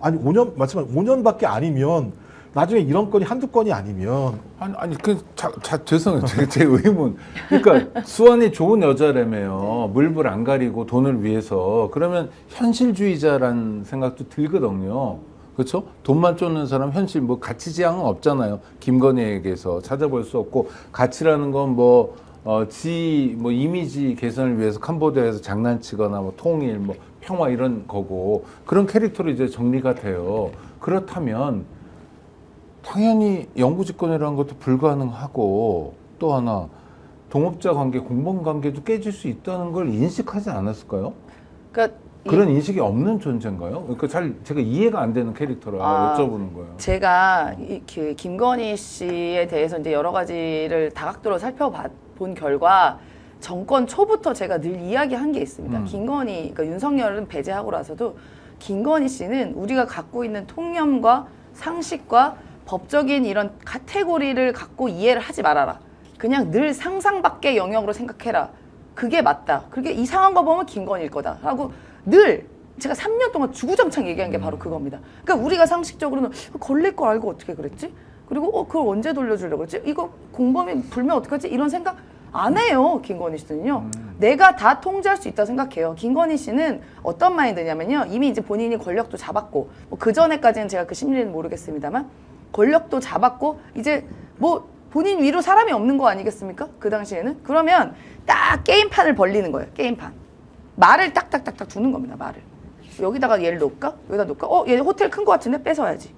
아니 5년 말씀하신 5년밖에 아니면 나중에 이런 건이 한두 건이 아니면 아니 죄송해요. 제 의문. 그러니까 수완이 좋은 여자라며요. 물불 안 가리고 돈을 위해서 그러면 현실주의자라는 생각도 들거든요. 그렇죠? 돈만 쫓는 사람 현실 뭐 가치 지향은 없잖아요. 김건희에게서 찾아볼 수 없고 가치라는 건 뭐 이미지 개선을 위해서 캄보디아에서 장난치거나 뭐 통일 뭐 평화 이런 거고 그런 캐릭터로 이제 정리가 돼요. 그렇다면 당연히 영구집권이라는 것도 불가능하고 또 하나 동업자 관계, 공범 관계도 깨질 수 있다는 걸 인식하지 않았을까요? 그러니까 그런 인식이 없는 존재인가요? 그러니까 제가 이해가 안 되는 캐릭터라 여쭤보는 거예요. 제가 그 김건희 씨에 대해서 이제 여러 가지를 다각도로 살펴본 결과 정권 초부터 제가 늘 이야기한 게 있습니다. 김건희, 그러니까 윤석열은 배제하고 나서도 김건희 씨는 우리가 갖고 있는 통념과 상식과 법적인 이런 카테고리를 갖고 이해를 하지 말아라. 그냥 늘 상상 밖의 영역으로 생각해라. 그게 맞다. 그게 이상한 거 보면 김건희일 거다. 하고 늘 제가 3년 동안 주구장창 얘기한 게 바로 그겁니다. 그러니까 우리가 상식적으로는 걸릴 거 알고 어떻게 그랬지? 그리고 그걸 언제 돌려주려고 그랬지? 이거 공범이 불면 어떡하지? 이런 생각 안 해요. 김건희 씨는요. 내가 다 통제할 수 있다고 생각해요. 김건희 씨는 어떤 마인드냐면요. 이미 이제 본인이 권력도 잡았고 뭐 그전에까지는 제가 그 심리는 모르겠습니다만 권력도 잡았고 이제 뭐 본인 위로 사람이 없는 거 아니겠습니까? 그 당시에는. 그러면 딱 게임판을 벌리는 거예요. 게임판. 말을 딱딱딱딱 주는 겁니다. 말을. 여기다가 얘를 놓을까? 여기다 놓을까? 얘 호텔 큰 거 같은데 뺏어야지.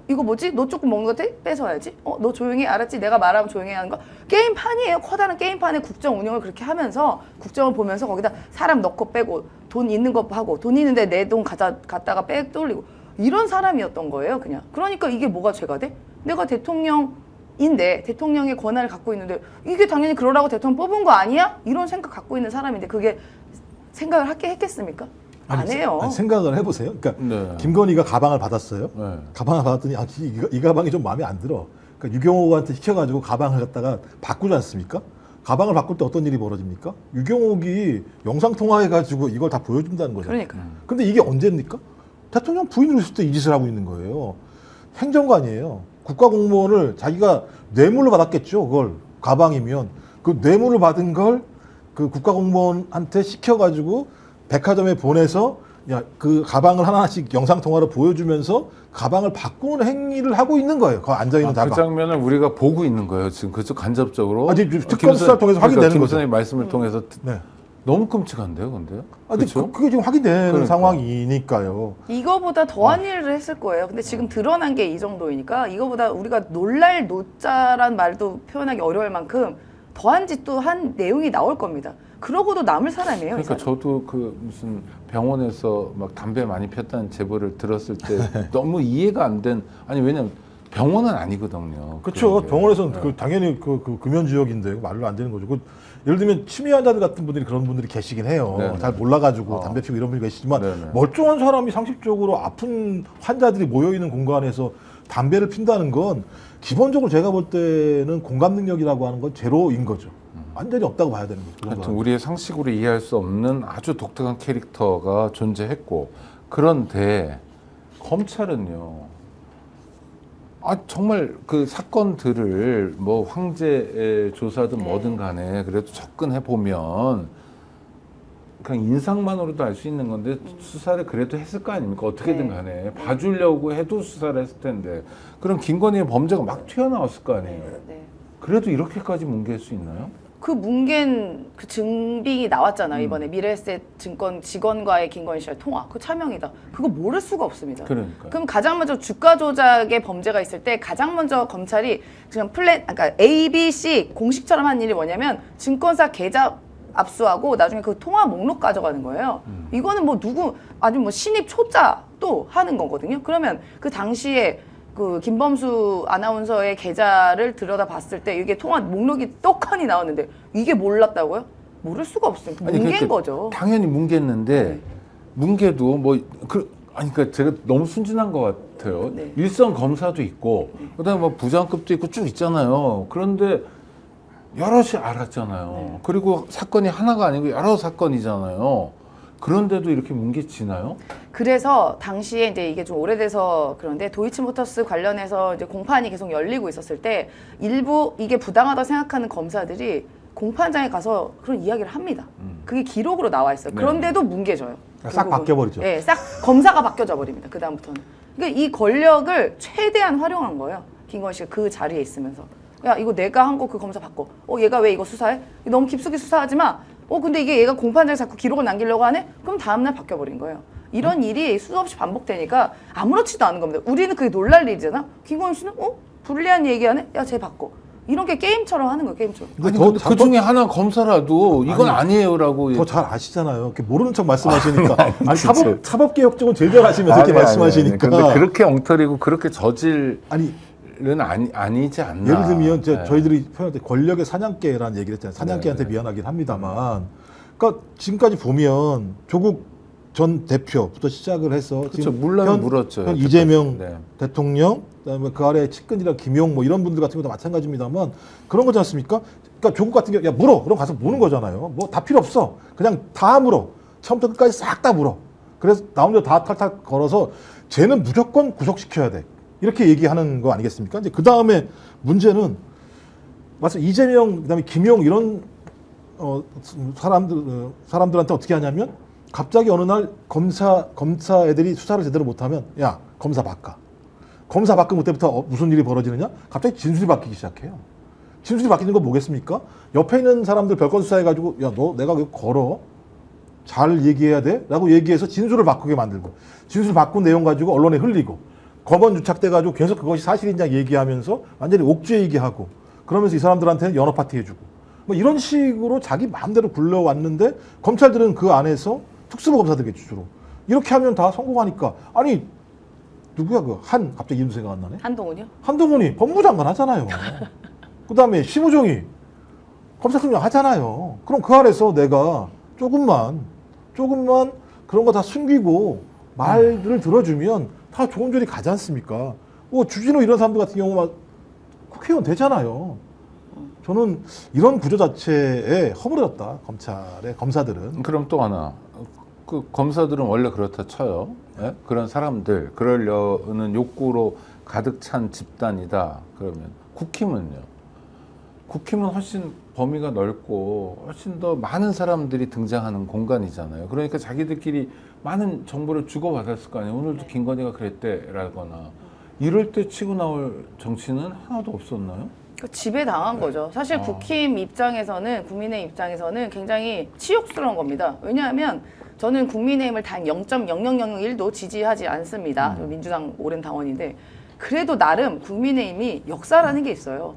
이거 뭐지? 너 조금 먹는 것 같아? 뺏어야지. 너 조용히 알았지? 내가 말하면 조용히 하는 거. 게임판이에요. 커다란 게임판에 국정 운영을 그렇게 하면서 국정을 보면서 거기다 사람 넣고 빼고 돈 있는 거 하고 돈 있는데 내 돈 갖다가 빽 돌리고 이런 사람이었던 거예요. 그냥. 그러니까 이게 뭐가 죄가 돼? 내가 대통령인데 대통령의 권한을 갖고 있는데 이게 당연히 그러라고 대통령 뽑은 거 아니야? 이런 생각 갖고 있는 사람인데 그게 생각을 했겠습니까? 안 해요. 생각을 해보세요. 그러니까 네. 김건희가 가방을 받았어요. 네. 가방을 받았더니 이 가방이 좀 마음에 안 들어. 그러니까 유경옥한테 시켜가지고 가방을 갖다가 바꾸지 않습니까? 가방을 바꿀 때 어떤 일이 벌어집니까? 유경옥이 영상통화해가지고 이걸 다 보여준다는 거잖아요. 그러니까. 근데 이게 언제입니까? 대통령 부인으로 있을 때 이 짓을 하고 있는 거예요. 행정관이에요. 국가공무원을 자기가 뇌물로 받았겠죠. 그걸 가방이면 그 뇌물을 받은 걸 그 국가공무원한테 시켜가지고 백화점에 보내서 그 가방을 하나씩 영상 통화로 보여주면서 가방을 바꾸는 행위를 하고 있는 거예요. 그 앉아 있는 그 장면을 우리가 보고 있는 거예요. 지금 그죠? 간접적으로. 특검 수사를 통해서 확인되는 거죠. 김선생님 말씀을 통해서 네. 너무 끔찍한데요, 근데. 근데 그게 지금 확인되는 그러니까. 상황이니까요. 이거보다 더한 일을 했을 거예요. 근데 지금 드러난 게 이 정도이니까 이거보다 우리가 놀랄 노자란 말도 표현하기 어려울 만큼 더한 짓도 한 내용이 나올 겁니다. 그러고도 남을 사람이에요. 그러니까 저도 그 무슨 병원에서 막 담배 많이 폈다는 제보를 들었을 때 너무 이해가 안 된. 아니 왜냐면 병원은 아니거든요. 그렇죠. 그게. 병원에서는 네. 당연히 그 금연 지역인데 말로 안 되는 거죠. 예를 들면 치매 환자들 같은 분들이 그런 분들이 계시긴 해요. 네네. 잘 몰라가지고 담배 피우고 이런 분이 계시지만 네네. 멀쩡한 사람이 상식적으로 아픈 환자들이 모여 있는 공간에서 담배를 핀다는 건 기본적으로 제가 볼 때는 공감 능력이라고 하는 건 제로인 거죠. 완전히 없다고 봐야 되는 거죠. 하여튼 우리의 상식으로 이해할 수 없는 아주 독특한 캐릭터가 존재했고, 그런데 검찰은요, 정말 그 사건들을 뭐 황제 조사든 뭐든 간에 그래도 접근해 보면 그냥 인상만으로도 알 수 있는 건데 수사를 그래도 했을 거 아닙니까? 어떻게든 간에 봐주려고 해도 수사를 했을 텐데, 그럼 김건희의 범죄가 막 튀어나왔을 거 아니에요. 네. 그래도 이렇게까지 뭉갤 수 있나요? 그 뭉갠 그 증빙이 나왔잖아요. 이번에 미래에셋 증권 직원과의 김건희 씨의 통화. 그 차명이다. 그거 모를 수가 없습니다. 그러니까요. 그럼 가장 먼저 주가 조작의 범죄가 있을 때 가장 먼저 검찰이 지금 그러니까 A, B, C 공식처럼 한 일이 뭐냐면 증권사 계좌 압수하고 나중에 그 통화 목록 가져가는 거예요. 이거는 뭐 아주 뭐 신입 초짜도 하는 거거든요. 그러면 그 당시에 그 김범수 아나운서의 계좌를 들여다봤을 때 이게 통화 목록이 떡하니 나왔는데 이게 몰랐다고요? 모를 수가 없어요. 뭉갠 그러니까 거죠. 당연히 뭉갰는데 뭉개도 그러니까 제가 너무 순진한 것 같아요. 네. 일선 검사도 있고 그다음에 뭐 부장급도 있고 쭉 있잖아요. 그런데 여럿이 알았잖아요. 네. 그리고 사건이 하나가 아니고 여러 사건이잖아요. 그런데도 이렇게 뭉개지나요? 그래서 당시에 이제 이게 좀 오래돼서 그런데 도이치모터스 관련해서 이제 공판이 계속 열리고 있었을 때 일부 이게 부당하다고 생각하는 검사들이 공판장에 가서 그런 이야기를 합니다. 그게 기록으로 나와 있어요. 네. 그런데도 뭉개져요. 싹 바뀌어버리죠. 네, 싹 검사가 바뀌어져 버립니다. 그 다음부터는. 그러니까 이 권력을 최대한 활용한 거예요. 김건희 씨가 그 자리에 있으면서. 야, 이거 내가 한 거 그 검사 바꿔. 얘가 왜 이거 수사해? 너무 깊숙이 수사하지 마. 근데 이게 얘가 공판장에 자꾸 기록을 남기려고 하네? 그럼 다음날 바뀌어버린 거예요. 이런 일이 수없이 반복되니까 아무렇지도 않은 겁니다. 우리는 그게 놀랄 일이잖아. 김건희 씨는 불리한 얘기하네? 야, 쟤 바꿔. 이런 게 게임처럼 하는 거예요, 게임처럼. 근데 그 중에 하나 검사라도 이건 아니에요라고 더 잘 아시잖아요. 이렇게 모르는 척 말씀하시니까. 아니 사법개혁 쪽은 제일 잘 아시면서 이렇게 말씀하시니까. 근데 그렇게 엉터리고 그렇게 저질은 아니 아니지 않나. 예를 들면 네. 저희들이 표현할 때 권력의 사냥개라는 얘기를 했잖아요. 사냥개한테 네. 미안하긴 합니다만, 그러니까 지금까지 보면 조국 전 대표부터 시작을 해서 그렇죠. 지금 물론 물었죠. 현 이재명 네. 대통령, 그다음에 그 아래 측근이라 김용 뭐 이런 분들 같은 것도 마찬가지입니다만 그런 거지 않습니까? 그러니까 조국 같은 경우 야 물어, 그럼 가서 무는 거잖아요. 뭐 다 필요 없어, 그냥 다 물어, 처음부터 끝까지 싹 다 물어. 그래서 나온 대로 다 탈탈 걸어서 쟤는 무조건 구속시켜야 돼. 이렇게 얘기하는 거 아니겠습니까? 이제 그 다음에 문제는 맞아 이재명 그다음에 김용 이런 사람들한테 어떻게 하냐면 갑자기 어느 날 검사 애들이 수사를 제대로 못하면 야 검사 바꿔. 검사 바꾼 그때부터 무슨 일이 벌어지느냐? 갑자기 진술이 바뀌기 시작해요. 진술이 바뀌는 건 뭐겠습니까? 옆에 있는 사람들 별건 수사해가지고 야 너 내가 이거 걸어 잘 얘기해야 돼? 라고 얘기해서 진술을 바꾸게 만들고 진술 바꾼 내용 가지고 언론에 흘리고 검언 유착돼가지고 계속 그것이 사실이냐 얘기하면서 완전히 옥죄 얘기하고 그러면서 이 사람들한테는 연어 파티 해주고 뭐 이런 식으로 자기 마음대로 굴러왔는데 검찰들은 그 안에서 특수부 검사들겠죠 주로 이렇게 하면 다 성공하니까 아니 누구야 갑자기 이름 생각 안 나네? 한동훈이요? 한동훈이 법무장관 하잖아요. 그 다음에 심우정이 검찰총장 하잖아요. 그럼 그 아래서 내가 조금만 그런 거 다 숨기고 말을 들어주면 다 좋은 조리 가지 않습니까? 주진우 이런 사람들 같은 경우 막 국회의원 되잖아요. 저는 이런 구조 자체에 허물어졌다. 검찰의 검사들은. 그럼 또 하나. 그 검사들은 원래 그렇다 쳐요. 예? 그런 사람들, 그러려는 욕구로 가득 찬 집단이다. 그러면 국힘은요? 국힘은 훨씬 범위가 넓고 훨씬 더 많은 사람들이 등장하는 공간이잖아요. 그러니까 자기들끼리 많은 정보를 주고받았을 거 아니에요. 오늘도 김건희가 그랬대라거나 이럴 때 치고 나올 정치는 하나도 없었나요? 지배당한 거죠. 사실 국힘 입장에서는 국민의힘 입장에서는 굉장히 치욕스러운 겁니다. 왜냐하면 저는 국민의힘을 단 0.0001도 지지하지 않습니다. 민주당 오랜 당원인데 그래도 나름 국민의힘이 역사라는 게 있어요.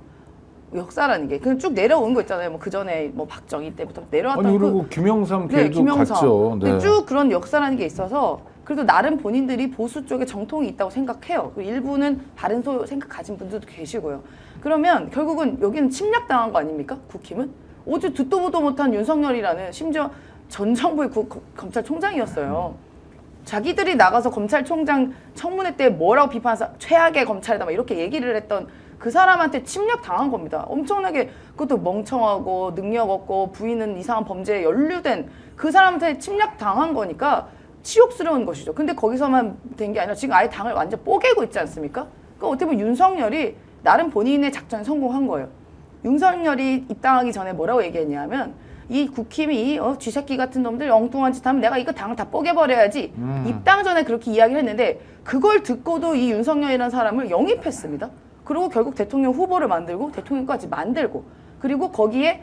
역사라는 게 그냥 쭉 내려온 거 있잖아요. 뭐 그 전에 뭐 박정희 때부터 내려왔던 아니 그리고 김영삼 네, 걔도 갔죠. 네. 쭉 그런 역사라는 게 있어서 그래도 나름 본인들이 보수 쪽에 정통이 있다고 생각해요. 그리고 일부는 다른 생각 가진 분들도 계시고요. 그러면 결국은 여기는 침략당한 거 아닙니까? 국힘은? 어제 듣도 보도 못한 윤석열이라는 심지어 전 정부의 검찰총장이었어요. 자기들이 나가서 검찰총장 청문회 때 뭐라고 비판해서 최악의 검찰이다 막 이렇게 얘기를 했던 그 사람한테 침략 당한 겁니다. 엄청나게 그것도 멍청하고 능력 없고 부인은 이상한 범죄에 연루된 그 사람한테 침략 당한 거니까 치욕스러운 것이죠. 근데 거기서만 된 게 아니라 지금 아예 당을 완전 뽀개고 있지 않습니까? 그러니까 어떻게 보면 윤석열이 나름 본인의 작전에 성공한 거예요. 윤석열이 입당하기 전에 뭐라고 얘기했냐면 이 국힘이 쥐새끼 같은 놈들 엉뚱한 짓 하면 내가 이거 당을 다 뽀개버려야지. 입당 전에 그렇게 이야기를 했는데 그걸 듣고도 이 윤석열이라는 사람을 영입했습니다. 그리고 결국 대통령 후보를 만들고 대통령까지 만들고 그리고 거기에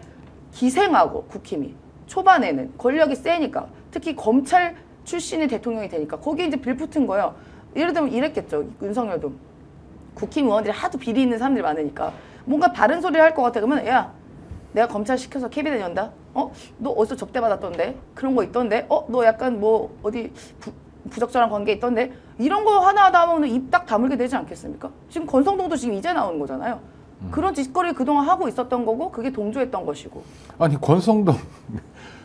기생하고 국힘이 초반에는 권력이 세니까 특히 검찰 출신의 대통령이 되니까 거기에 이제 빌붙은 거예요. 예를 들면 이랬겠죠. 윤석열도 국힘 의원들이 하도 비리 있는 사람들이 많으니까 뭔가 바른 소리를 할 것 같아. 그러면 야 내가 검찰 시켜서 캐비넷 연다? 너 어디서 접대받았던데? 그런 거 있던데? 너 약간 뭐 어디 부적절한 관계 있던데? 이런 거 하나하나 하면 입 딱 다물게 되지 않겠습니까? 지금 권성동도 지금 이제 나오는 거잖아요. 그런 짓거리를 그동안 하고 있었던 거고 그게 동조했던 것이고. 아니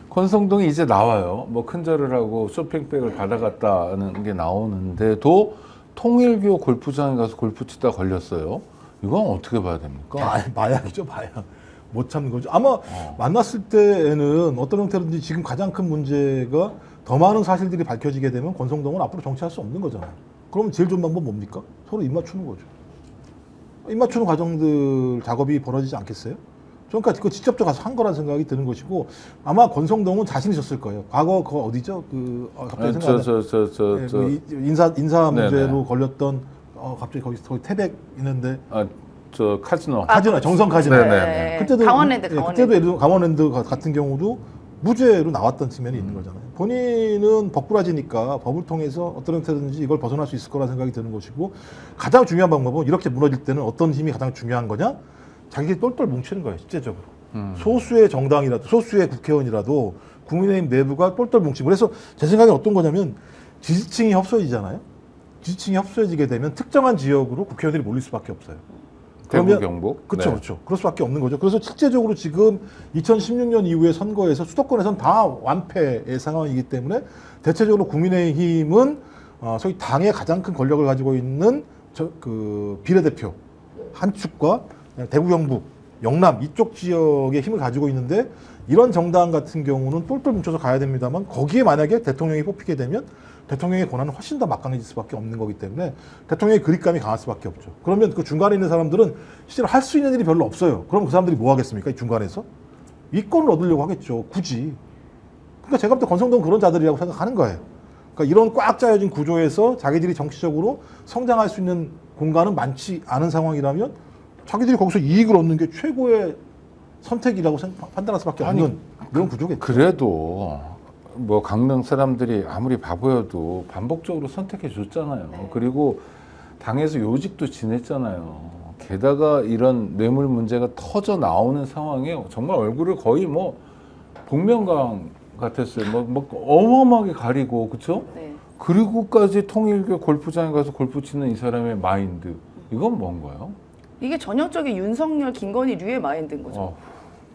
권성동이 이제 나와요. 뭐 큰절을 하고 쇼핑백을 받아갔다는 게 나오는데도 통일교 골프장에 가서 골프 치다 걸렸어요. 이건 어떻게 봐야 됩니까? 마약이죠, 마약. 못 참는 거죠. 아마 만났을 때에는 어떤 형태로든지 지금 가장 큰 문제가 더 많은 사실들이 밝혀지게 되면 권성동은 앞으로 정치할 수 없는 거잖아요. 그럼 제일 좋은 방법은 뭡니까? 서로 입 맞추는 거죠. 입 맞추는 과정들 작업이 벌어지지 않겠어요? 그러니까 그 직접적 가서 한 거라는 생각이 드는 것이고 아마 권성동은 자신 있었을 거예요. 과거 그 어디죠? 갑자기 생각나는 인사 문제로 네네. 걸렸던 갑자기 거기 태백 있는데 카지노. 정성 카지노. 네네. 그때도 강원랜드. 그때도 예를 들어 강원랜드 같은 경우도 무죄로 나왔던 측면이 있는 거잖아요. 본인은 법꾸라지니까 법을 통해서 어떤 형태든지 이걸 벗어날 수 있을 거라 생각이 드는 것이고 가장 중요한 방법은 이렇게 무너질 때는 어떤 힘이 가장 중요한 거냐? 자기들이 똘똘 뭉치는 거예요, 실제적으로. 소수의 정당이라도, 소수의 국회의원이라도 국민의힘 내부가 똘똘 뭉치고. 그래서 제 생각엔 어떤 거냐면 지지층이 협소해지잖아요. 지지층이 협소해지게 되면 특정한 지역으로 국회의원들이 몰릴 수밖에 없어요. 대구 경북. 그렇죠, 네. 그렇죠. 그럴 수밖에 없는 거죠. 그래서 실제적으로 지금 2016년 이후의 선거에서 수도권에서는 다 완패의 상황이기 때문에 대체적으로 국민의힘은 소위 당의 가장 큰 권력을 가지고 있는 비례대표 한 축과 대구 경북, 영남 이쪽 지역의 힘을 가지고 있는데 이런 정당 같은 경우는 똘똘 뭉쳐서 가야 됩니다만 거기에 만약에 대통령이 뽑히게 되면 대통령의 권한은 훨씬 더 막강해질 수밖에 없는 거기 때문에 대통령의 그립감이 강할 수밖에 없죠. 그러면 그 중간에 있는 사람들은 실제로 할 수 있는 일이 별로 없어요. 그럼 그 사람들이 뭐 하겠습니까? 이 중간에서? 이권을 얻으려고 하겠죠. 굳이. 그러니까 제가 볼 때 권성동은 그런 자들이라고 생각하는 거예요. 그러니까 이런 꽉 짜여진 구조에서 자기들이 정치적으로 성장할 수 있는 공간은 많지 않은 상황이라면 자기들이 거기서 이익을 얻는 게 최고의 선택이라고 판단할 수밖에 없는 그런 구조겠죠. 그래도 뭐 강릉 사람들이 아무리 바보여도 반복적으로 선택해 줬잖아요. 네. 그리고 당에서 요직도 지냈잖아요. 게다가 이런 뇌물 문제가 터져 나오는 상황에 정말 얼굴을 거의 뭐 복면가왕 같았어요. 뭐 어마어마하게 가리고 그렇죠? 네. 그리고까지 통일교 골프장에 가서 골프 치는 이 사람의 마인드 이건 뭔가요? 이게 전형적인 윤석열, 김건희 류의 마인드인 거죠.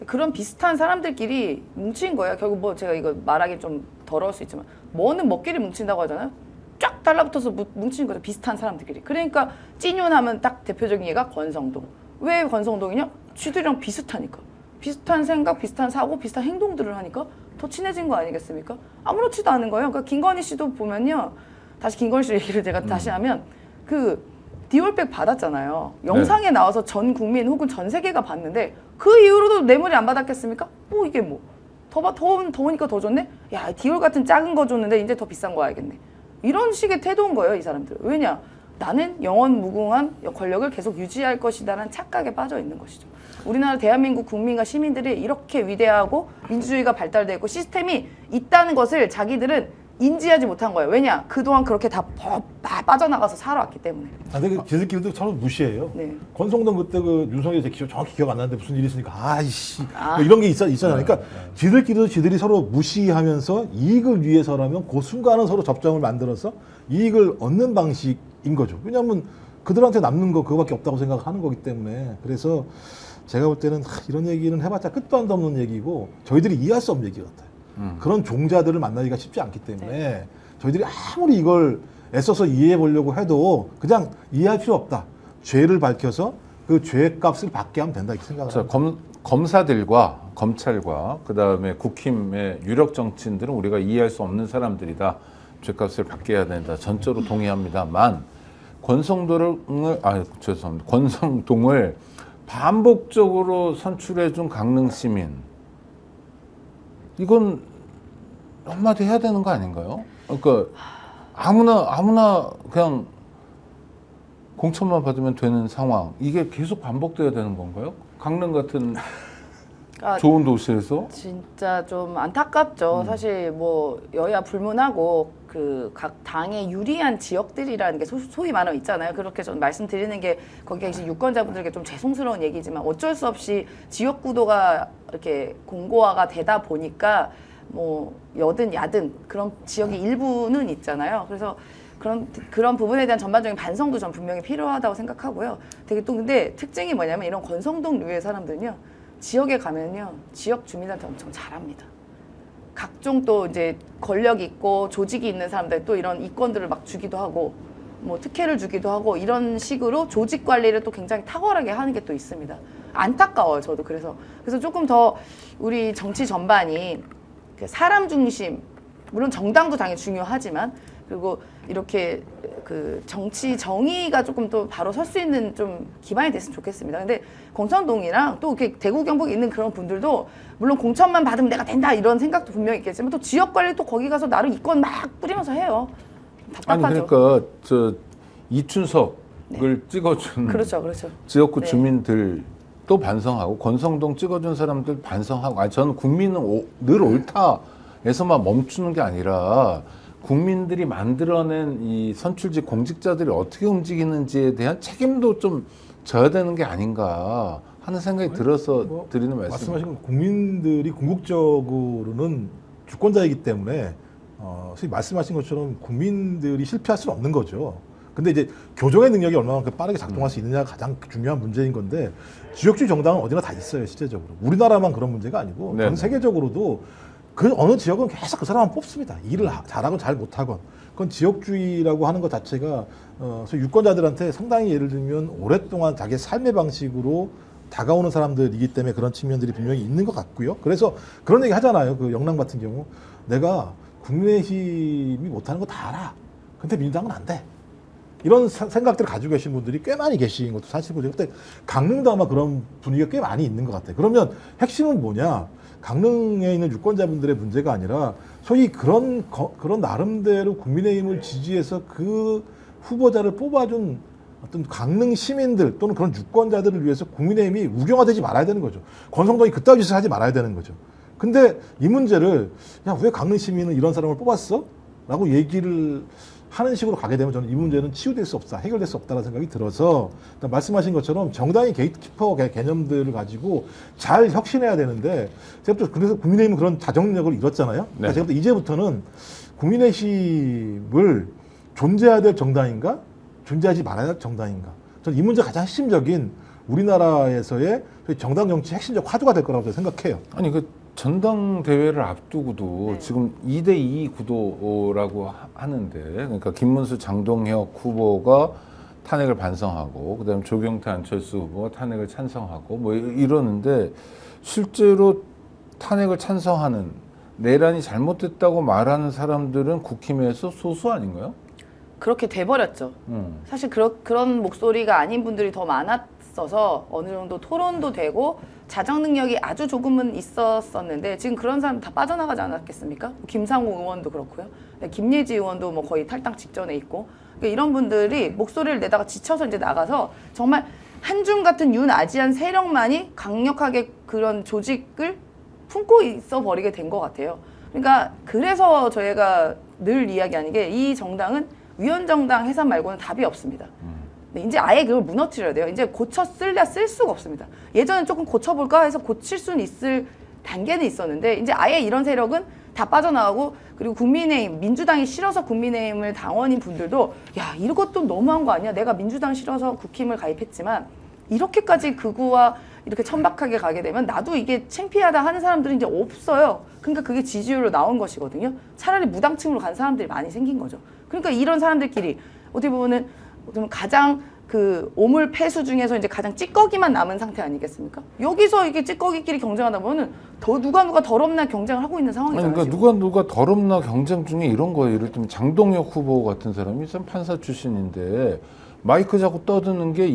그런 비슷한 사람들끼리 뭉친 거예요. 결국 뭐 제가 이거 말하기 좀 더러울 수 있지만 뭐는 먹기를 뭉친다고 하잖아요. 쫙 달라붙어서 뭉치는 거죠. 비슷한 사람들끼리. 그러니까 찐윤하면 딱 대표적인 얘가 권성동. 왜 권성동이냐? 쥐들이랑 비슷하니까. 비슷한 생각, 비슷한 사고, 비슷한 행동들을 하니까 더 친해진 거 아니겠습니까? 아무렇지도 않은 거예요. 그러니까 김건희 씨도 보면요. 다시 김건희 씨 얘기를 제가 다시 하면 디올백 받았잖아요. 영상에 나와서 전 국민 혹은 전 세계가 봤는데 그 이후로도 뇌물이 안 받았겠습니까? 이게 뭐 더우니까 더 줬네? 야 디올 같은 작은 거 줬는데 이제 더 비싼 거 와야겠네. 이런 식의 태도인 거예요, 이 사람들은. 왜냐? 나는 영원 무궁한 권력을 계속 유지할 것이다라는 착각에 빠져 있는 것이죠. 우리나라 대한민국 국민과 시민들이 이렇게 위대하고 민주주의가 발달되고 시스템이 있다는 것을 자기들은 인지하지 못한 거예요. 왜냐? 그동안 그렇게 다 빠져나가서 살아왔기 때문에. 근데 지들끼리도 서로 무시해요. 네. 권성동 그때 윤석열 정확히 기억 안 나는데 무슨 일이 있으니까 아이씨 뭐 이런 게 있잖아요. 그러니까 지들끼리도 지들이 서로 무시하면서 이익을 위해서라면 그 순간은 서로 접점을 만들어서 이익을 얻는 방식인 거죠. 왜냐하면 그들한테 남는 거 그거밖에 없다고 생각하는 거기 때문에. 그래서 제가 볼 때는 이런 얘기는 해봤자 끝도 없는 얘기고 저희들이 이해할 수 없는 얘기 같아요. 그런 종자들을 만나기가 쉽지 않기 때문에 저희들이 아무리 이걸 애써서 이해해 보려고 해도 그냥 이해할 필요 없다. 죄를 밝혀서 그 죄값을 받게 하면 된다 이렇게 생각을 자, 합니다. 검사들과 검찰과 그다음에 국힘의 유력 정치인들은 우리가 이해할 수 없는 사람들이다. 죄값을 받게 해야 된다. 전적으로 동의합니다만 권성동을 반복적으로 선출해준 강릉 시민 이건 한마디 해야 되는 거 아닌가요? 그러니까 아무나 그냥 공천만 받으면 되는 상황 이게 계속 반복돼야 되는 건가요? 강릉 같은 아, 좋은 도시에서 진짜 좀 안타깝죠. 사실 뭐 여야 불문하고 그 각 당에 유리한 지역들이라는 게 소위 말하면 있잖아요. 그렇게 좀 말씀드리는 게 거기 계신 유권자분들에게 좀 죄송스러운 얘기지만 어쩔 수 없이 지역 구도가 이렇게 공고화가 되다 보니까 뭐 여든 야든 그런 지역의 일부는 있잖아요. 그래서 그런 부분에 대한 전반적인 반성도 전 분명히 필요하다고 생각하고요. 되게 또 근데 특징이 뭐냐면 이런 권성동류의 사람들은요. 지역에 가면요. 지역 주민한테 엄청 잘합니다. 각종 또 이제 권력 있고 조직이 있는 사람들 또 이런 이권들을 막 주기도 하고 뭐 특혜를 주기도 하고 이런 식으로 조직 관리를 또 굉장히 탁월하게 하는 게 또 있습니다. 안타까워요. 저도 그래서 조금 더 우리 정치 전반이 사람 중심 물론 정당도 당연히 중요하지만 그리고 이렇게 그 정치 정의가 조금 또 바로 설 수 있는 좀 기반이 됐으면 좋겠습니다. 근데 권성동이랑 또 이렇게 대구 경북에 있는 그런 분들도 물론 공천만 받으면 내가 된다 이런 생각도 분명히 있겠지만 또 지역 관리 또 거기 가서 나름 이권 막 뿌리면서 해요. 아니 답답하죠. 그러니까 저 이춘석을 찍어준 그렇죠. 지역구 네. 주민들도 반성하고 권성동 찍어준 사람들 반성하고 저는 국민은 늘 옳다에서만 멈추는 게 아니라 국민들이 만들어낸 이 선출직 공직자들이 어떻게 움직이는지에 대한 책임도 좀 져야 되는 게 아닌가 하는 생각이 들어서 드리는 말씀입니다. 말씀하신 건 국민들이 궁극적으로는 주권자이기 때문에 소위 말씀하신 것처럼 국민들이 실패할 수는 없는 거죠. 근데 이제 교정의 능력이 얼마나 빠르게 작동할 수 있느냐가 가장 중요한 문제인 건데 지역주의 정당은 어디나 다 있어요, 실제적으로. 우리나라만 그런 문제가 아니고 네. 전 세계적으로도 그 어느 지역은 계속 그 사람만 뽑습니다. 일을 잘하건 잘 못하건. 그건 지역주의라고 하는 것 자체가 소위 유권자들한테 상당히 예를 들면 오랫동안 자기의 삶의 방식으로 다가오는 사람들이기 때문에 그런 측면들이 분명히 있는 것 같고요. 그래서 그런 얘기 하잖아요. 그 영남 같은 경우 내가 국민의힘이 못하는 거 다 알아. 근데 민주당은 안 돼. 이런 생각들을 가지고 계신 분들이 꽤 많이 계신 것도 사실이고 그때 강릉도 아마 그런 분위기가 꽤 많이 있는 것 같아요. 그러면 핵심은 뭐냐? 강릉에 있는 유권자분들의 문제가 아니라 소위 그런 나름대로 국민의힘을 지지해서 그 후보자를 뽑아준 어떤 강릉 시민들 또는 그런 유권자들을 위해서 국민의힘이 우경화되지 말아야 되는 거죠. 권성동이 그따위 짓을 하지 말아야 되는 거죠. 근데 이 문제를 야, 왜 강릉 시민은 이런 사람을 뽑았어? 라고 얘기를 하는 식으로 가게 되면 저는 이 문제는 치유될 수 없다, 해결될 수 없다는 생각이 들어서 말씀하신 것처럼 정당의 게이트키퍼 개념들을 가지고 잘 혁신해야 되는데 제가 또 그래서 국민의힘은 그런 자정력을 잃었잖아요. 그러니까 네. 제가 또 이제부터는 국민의힘을 존재해야 될 정당인가, 존재하지 말아야 될 정당인가. 저는 이 문제가 가장 핵심적인 우리나라에서의 정당 정치 핵심적 화두가 될 거라고 생각해요. 아니 그 전당대회를 앞두고도 네. 지금 2대2 구도라고 하는데 그러니까 김문수 장동혁 후보가 탄핵을 반성하고 그다음에 조경태 안철수 후보가 탄핵을 찬성하고 뭐 이러는데 실제로 탄핵을 찬성하는 내란이 잘못됐다고 말하는 사람들은 국힘에서 소수 아닌가요? 그렇게 돼버렸죠. 사실 그런 목소리가 아닌 분들이 더 많았어서 어느 정도 토론도 되고 자정 능력이 아주 조금은 있었었는데 지금 그런 사람 다 빠져나가지 않았겠습니까? 김상우 의원도 그렇고요. 김예지 의원도 뭐 거의 탈당 직전에 있고 그러니까 이런 분들이 목소리를 내다가 지쳐서 이제 나가서 정말 한중 같은 윤아지안 세력만이 강력하게 그런 조직을 품고 있어 버리게 된 것 같아요. 그러니까 그래서 저희가 늘 이야기하는 게 이 정당은 위원정당 해산 말고는 답이 없습니다. 네, 이제 아예 그걸 무너뜨려야 돼요. 이제 고쳐 쓸 수가 없습니다. 예전엔 조금 고쳐볼까 해서 고칠 수는 있을 단계는 있었는데 이제 아예 이런 세력은 다 빠져나가고 그리고 국민의힘, 민주당이 싫어서 국민의힘을 당원인 분들도 야 이것도 너무한 거 아니야? 내가 민주당 싫어서 국힘을 가입했지만 이렇게까지 극우와 이렇게 천박하게 가게 되면 나도 이게 창피하다 하는 사람들은 이제 없어요. 그러니까 그게 지지율로 나온 것이거든요. 차라리 무당층으로 간 사람들이 많이 생긴 거죠. 그러니까 이런 사람들끼리 어떻게 보면은 가장 그 오물 폐수 중에서 이제 가장 찌꺼기만 남은 상태 아니겠습니까? 여기서 이게 찌꺼기끼리 경쟁하다 보면은 더 누가 더럽나 경쟁을 하고 있는 상황이잖아요. 그러니까 누가 더럽나 경쟁 중에 이런 거예요. 예를 들면 장동혁 후보 같은 사람이 참 판사 출신인데 마이크 자꾸 떠드는 게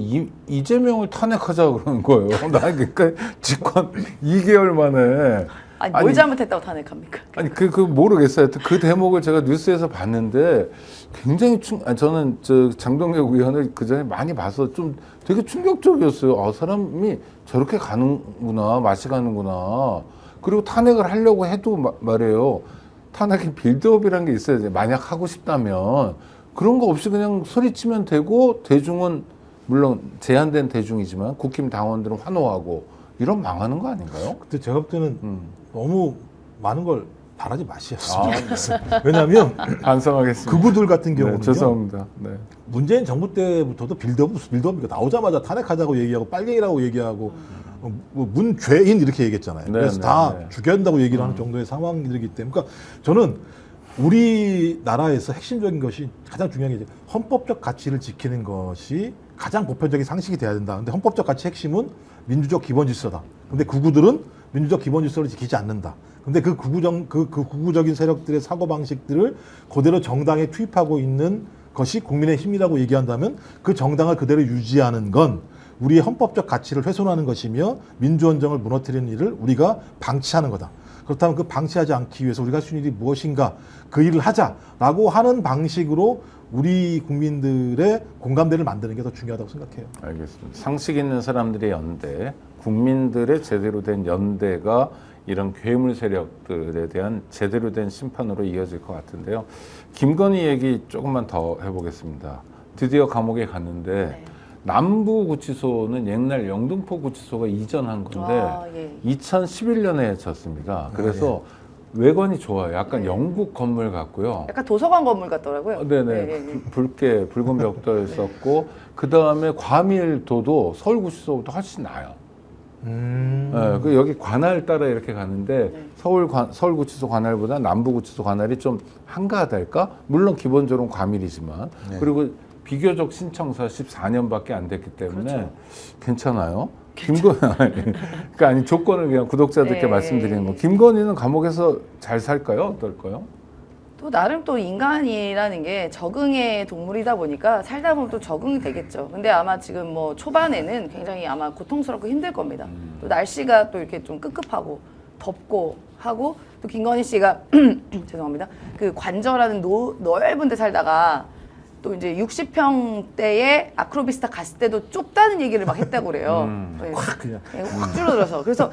이재명을 탄핵하자 그러는 거예요. 나 그러니까 집권 2개월 만에. 아니 뭘 잘못했다고 탄핵합니까? 아니 그 모르겠어요. 그 대목을 제가 뉴스에서 봤는데 굉장히 저는 저 장동혁 의원을 그 전에 많이 봐서 좀 되게 충격적이었어요. 아, 사람이 저렇게 가는구나, 맛이 가는구나. 그리고 탄핵을 하려고 해도 말이에요. 탄핵이 빌드업이라는 게 있어야 돼. 만약 하고 싶다면 그런 거 없이 그냥 소리치면 되고 대중은 물론 제한된 대중이지만 국힘 당원들은 환호하고 이런 망하는 거 아닌가요? 그때 제가 볼 때는 너무 많은 걸 바라지 마시요. 왜냐하면 반성하겠습니다. 극우들 같은 경우는 네, 죄송합니다. 네. 문재인 정부 때부터도 빌드업이니까 나오자마자 탄핵하자고 얘기하고 빨갱이라고 얘기하고 뭐 문죄인 이렇게 얘기했잖아요. 네, 그래서 네, 다 네. 죽여야 한다고 얘기를 하는 정도의 상황이기 때문에 그러니까 저는 우리나라에서 핵심적인 것이 가장 중요한 게 이제 헌법적 가치를 지키는 것이 가장 보편적인 상식이 돼야 된다. 근데 헌법적 가치 핵심은 민주적 기본 질서다. 근데 극우들은 민주적 기본 질서를 지키지 않는다. 근데 그 극우적인 세력들의 사고 방식들을 그대로 정당에 투입하고 있는 것이 국민의 힘이라고 얘기한다면 그 정당을 그대로 유지하는 건 우리의 헌법적 가치를 훼손하는 것이며 민주헌정을 무너뜨리는 일을 우리가 방치하는 거다. 그렇다면 그 방치하지 않기 위해서 우리가 할 수 있는 일이 무엇인가 그 일을 하자라고 하는 방식으로 우리 국민들의 공감대를 만드는 게 더 중요하다고 생각해요. 알겠습니다. 상식 있는 사람들의 연대, 국민들의 제대로 된 연대가 이런 괴물 세력들에 대한 제대로 된 심판으로 이어질 것 같은데요. 김건희 얘기 조금만 더 해보겠습니다. 드디어 감옥에 갔는데 네. 남부구치소는 옛날 영등포 구치소가 이전한 건데 아, 예. 2011년에 졌습니다. 그래서 외관이 좋아요. 약간 네. 영국 건물 같고요. 약간 도서관 건물 같더라고요. 네네. 예, 예, 예. 붉은 벽돌 썼고 그 다음에 과밀도도 서울구치소보다 훨씬 나아요. 네, 그 여기 관할 따라 이렇게 가는데 네. 서울구치소 관할보다 남부구치소 관할이 좀 한가하달까? 물론 기본적으로 과밀이지만 네. 그리고 비교적 신청사 14년밖에 안 됐기 때문에 그렇죠. 괜찮아요. 그러니까 아니 조건을 그냥 구독자들께 네. 말씀드리는 거. 김건희는 감옥에서 잘 살까요? 어떨까요? 또 나름 또 인간이라는 게 적응의 동물이다 보니까 살다 보면 또 적응이 되겠죠. 근데 아마 지금 뭐 초반에는 굉장히 아마 고통스럽고 힘들 겁니다. 또 날씨가 또 이렇게 좀 끄급하고 덥고 하고 또 김건희 씨가 죄송합니다. 그 관저라는 넓은 데 살다가 또 이제 60평대에 아크로비스타 갔을 때도 좁다는 얘기를 막 했다고 그래요. 네. 확 그냥 확 줄어들어서. 그래서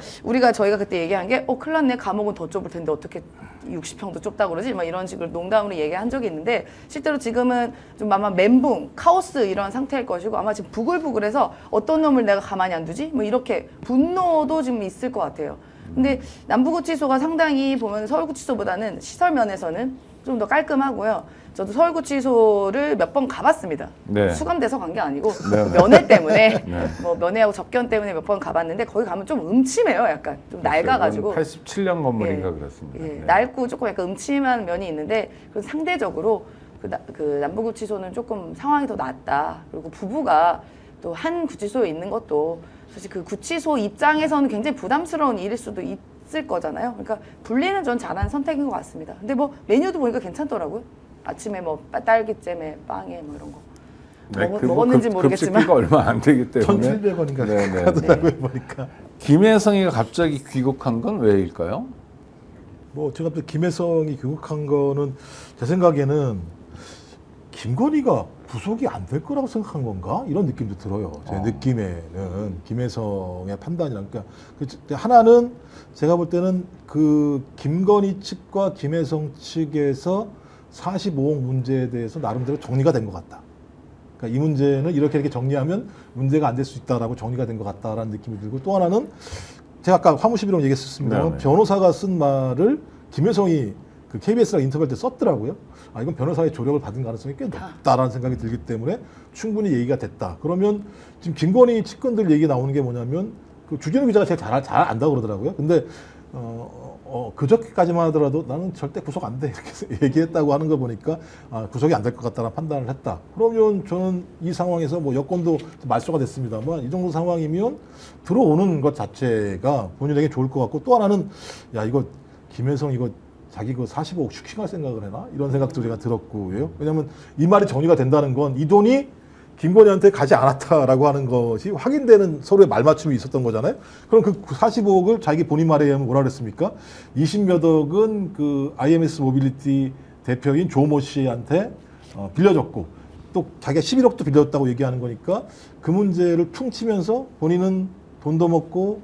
저희가 그때 얘기한 게 큰일 났네. 감옥은 더 좁을 텐데 어떻게 60평도 좁다고 그러지? 막 이런 식으로 농담으로 얘기한 적이 있는데 실제로 지금은 좀 아마 멘붕, 카오스 이런 상태일 것이고 아마 지금 부글부글해서 어떤 놈을 내가 가만히 안 두지? 뭐 이렇게 분노도 지금 있을 것 같아요. 근데 남부구치소가 상당히 보면 서울구치소보다는 시설 면에서는 좀 더 깔끔하고요. 저도 서울구치소를 몇 번 가봤습니다. 네. 수감돼서 간 게 아니고 네. 면회 때문에 네. 뭐 면회하고 접견 때문에 몇 번 가봤는데 거기 가면 좀 음침해요. 약간 좀 낡아가지고 87년 건물인가 예. 그렇습니다. 예, 네. 낡고 조금 약간 음침한 면이 있는데 그 상대적으로 그 남부구치소는 조금 상황이 더 낫다. 그리고 부부가 또 한 구치소에 있는 것도 사실 그 구치소 입장에서는 굉장히 부담스러운 일일 수도 있을 거잖아요. 그러니까 분리는 전 잘한 선택인 것 같습니다. 근데 뭐 메뉴도 보니까 괜찮더라고요. 아침에 뭐 딸기잼에 빵에 뭐 이런 거 먹었는지 모르겠지만 급식비가 얼마 안 되기 때문에 1,700원인가 네네. 하더라고요 보니까. 김혜성이가 갑자기 귀국한 건 왜일까요? 뭐 제가 또 김혜성이 귀국한 거는 제 생각에는 김건희가 구속이 안 될 거라고 생각한 건가? 이런 느낌도 들어요. 제 느낌에는 김혜성의 판단이랑 그러니까 하나는 제가 볼 때는 그 김건희 측과 김혜성 측에서 45억 문제에 대해서 나름대로 정리가 된 것 같다. 그러니까 이 문제는 이렇게 정리하면 문제가 안 될 수 있다라고 정리가 된 것 같다라는 느낌이 들고 또 하나는 제가 아까 화무시비라고 얘기했었습니다. 네네. 변호사가 쓴 말을 김혜성이 그 KBS랑 인터뷰할 때 썼더라고요. 아, 이건 변호사의 조력을 받은 가능성이 꽤 높다라는 생각이 들기 때문에 충분히 얘기가 됐다. 그러면 지금 김건희 측근들 얘기 나오는 게 뭐냐면 그 주진우 기자가 제일 잘 안다고 그러더라고요. 근데 그저께까지만 하더라도 나는 절대 구속 안 돼 이렇게 얘기했다고 하는 거 보니까 구속이 안 될 것 같다는 판단을 했다. 그러면 저는 이 상황에서 뭐 여권도 말소가 됐습니다만 이 정도 상황이면 들어오는 것 자체가 본인에게 좋을 것 같고 또 하나는 야 이거 김혜성 이거 자기 그 45억 슈킹할 생각을 해나 이런 생각도 제가 들었고요. 왜냐하면 이 말이 정리가 된다는 건 이 돈이 김건희한테 가지 않았다라고 하는 것이 확인되는 서로의 말맞춤이 있었던 거잖아요. 그럼 그 45억을 자기 본인 말에 의하면 뭐라 그랬습니까? 20몇 억은 그 IMS 모빌리티 대표인 조모 씨한테 빌려줬고 또 자기가 11억도 빌려줬다고 얘기하는 거니까 그 문제를 퉁치면서 본인은 돈도 먹고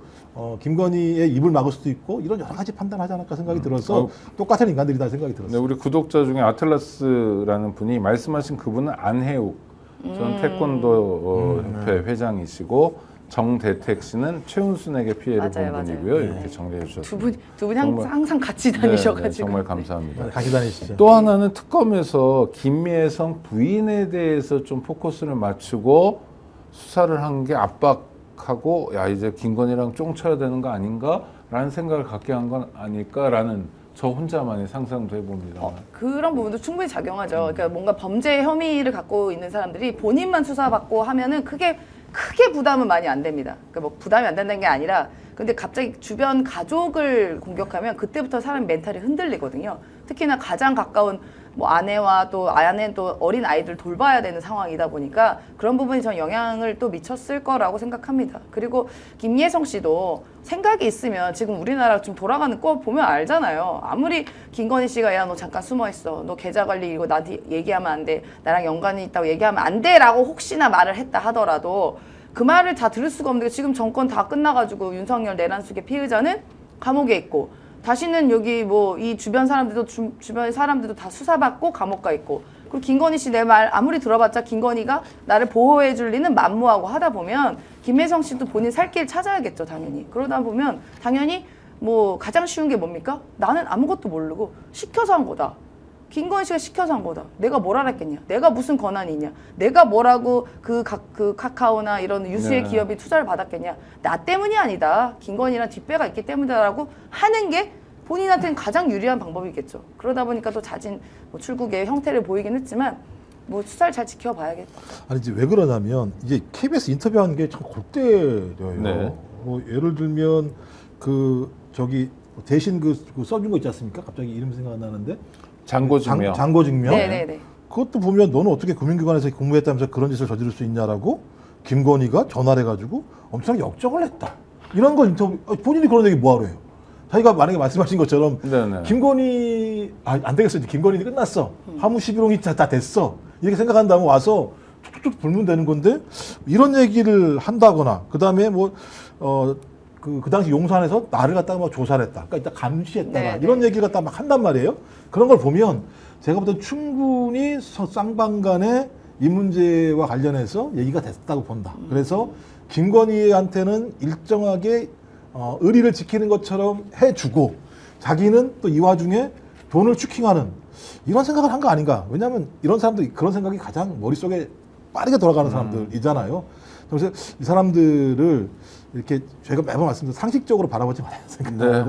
김건희의 입을 막을 수도 있고 이런 여러 가지 판단하지 않을까 생각이 들어서 똑같은 인간들이다 생각이 네, 들었어요. 우리 구독자 중에 아틀라스라는 분이 말씀하신 그분은 안혜욱 전 태권도 협회 회장이시고 정대택 씨는 최은순에게 피해를 맞아요, 본 맞아요. 분이고요. 네. 이렇게 정리해 주셨습니다. 두 분이 정말- 항상 같이 네, 다니셔가지고. 네, 정말 감사합니다. 같이 다니시죠. 또 하나는 특검에서 김미애성 부인에 대해서 좀 포커스를 맞추고 수사를 한 게 압박하고 야 이제 김건희랑 쫑쳐야 되는 거 아닌가라는 생각을 갖게 한 건 아닐까라는 저 혼자만의 상상도 해봅니다. 그런 부분도 충분히 작용하죠. 그러니까 뭔가 범죄 혐의를 갖고 있는 사람들이 본인만 수사받고 하면은 크게 부담은 많이 안 됩니다. 그러니까 뭐 부담이 안 된다는 게 아니라 근데 갑자기 주변 가족을 공격하면 그때부터 사람 멘탈이 흔들리거든요. 특히나 가장 가까운 뭐 아내와 또 아내는 또 어린 아이들 돌봐야 되는 상황이다 보니까 그런 부분이 전 영향을 또 미쳤을 거라고 생각합니다. 그리고 김예성 씨도 생각이 있으면 지금 우리나라 좀 돌아가는 거 보면 알잖아요. 아무리 김건희 씨가 야 너 잠깐 숨어 있어. 너 계좌 관리 이거 나한테 얘기하면 안 돼. 나랑 연관이 있다고 얘기하면 안 돼라고 혹시나 말을 했다 하더라도 그 말을 다 들을 수가 없는 게 지금 정권 다 끝나가지고 윤석열 내란숙의 피의자는 감옥에 있고 다시는 여기 뭐 이 주변 사람들도 주변 사람들도 다 수사받고 감옥 가 있고 그리고 김건희 씨 내 말 아무리 들어봤자 김건희가 나를 보호해 줄 리는 만무하고 하다 보면 김혜성 씨도 본인 살 길 찾아야겠죠 당연히. 그러다 보면 당연히 뭐 가장 쉬운 게 뭡니까? 나는 아무것도 모르고 시켜서 한 거다. 김건희 씨가 시켜서 한 거다. 내가 뭘 알았겠냐? 내가 무슨 권한이 있냐? 내가 뭐라고 그 카카오나 이런 유수의 네. 기업이 투자를 받았겠냐? 나 때문이 아니다. 김건희랑 뒷배가 있기 때문이다라고 하는 게 본인한테는 가장 유리한 방법이겠죠. 그러다 보니까 또 자진 뭐 출국의 형태를 보이긴 했지만 뭐 수사를 잘 지켜봐야겠다. 아니 이제 왜 그러냐면 이제 KBS 인터뷰한 게 참 골때려요. 네. 뭐 예를 들면 그 저기 대신 그 써준 거 있지 않습니까? 갑자기 이름 생각 안 나는데 장고증명. 장고증명. 네네네. 그것도 보면 너는 어떻게 금융기관에서 공부했다면서 그런 짓을 저지를 수 있냐라고 김건희가 전화를 해가지고 엄청 역적을 했다. 이런 걸 인터뷰 본인이 그런 얘기 뭐하러 해요? 자기가 만약에 말씀하신 것처럼 네네. 김건희 안 되겠어 이제 김건희 끝났어 하무 11홍이 다 됐어 이렇게 생각한다면 와서 툭툭 불면 되는 건데 이런 얘기를 한다거나 그 다음에 그 당시 용산에서 나를 갖다가 막 조사를 했다. 그러니까 일단 감시했다가 네, 이런 네. 얘기를 갖다 막 한단 말이에요. 그런 걸 보면 제가 볼 때 충분히 쌍방간에 이 문제와 관련해서 얘기가 됐다고 본다. 그래서 김건희한테는 일정하게 의리를 지키는 것처럼 해주고 자기는 또 이 와중에 돈을 추킹하는 이런 생각을 한 거 아닌가. 왜냐하면 이런 사람들 그런 생각이 가장 머릿속에 빠르게 돌아가는 사람들이잖아요. 그래서 이 사람들을 이렇게 저희가 매번 말씀드린 상식적으로 바라보지 말아야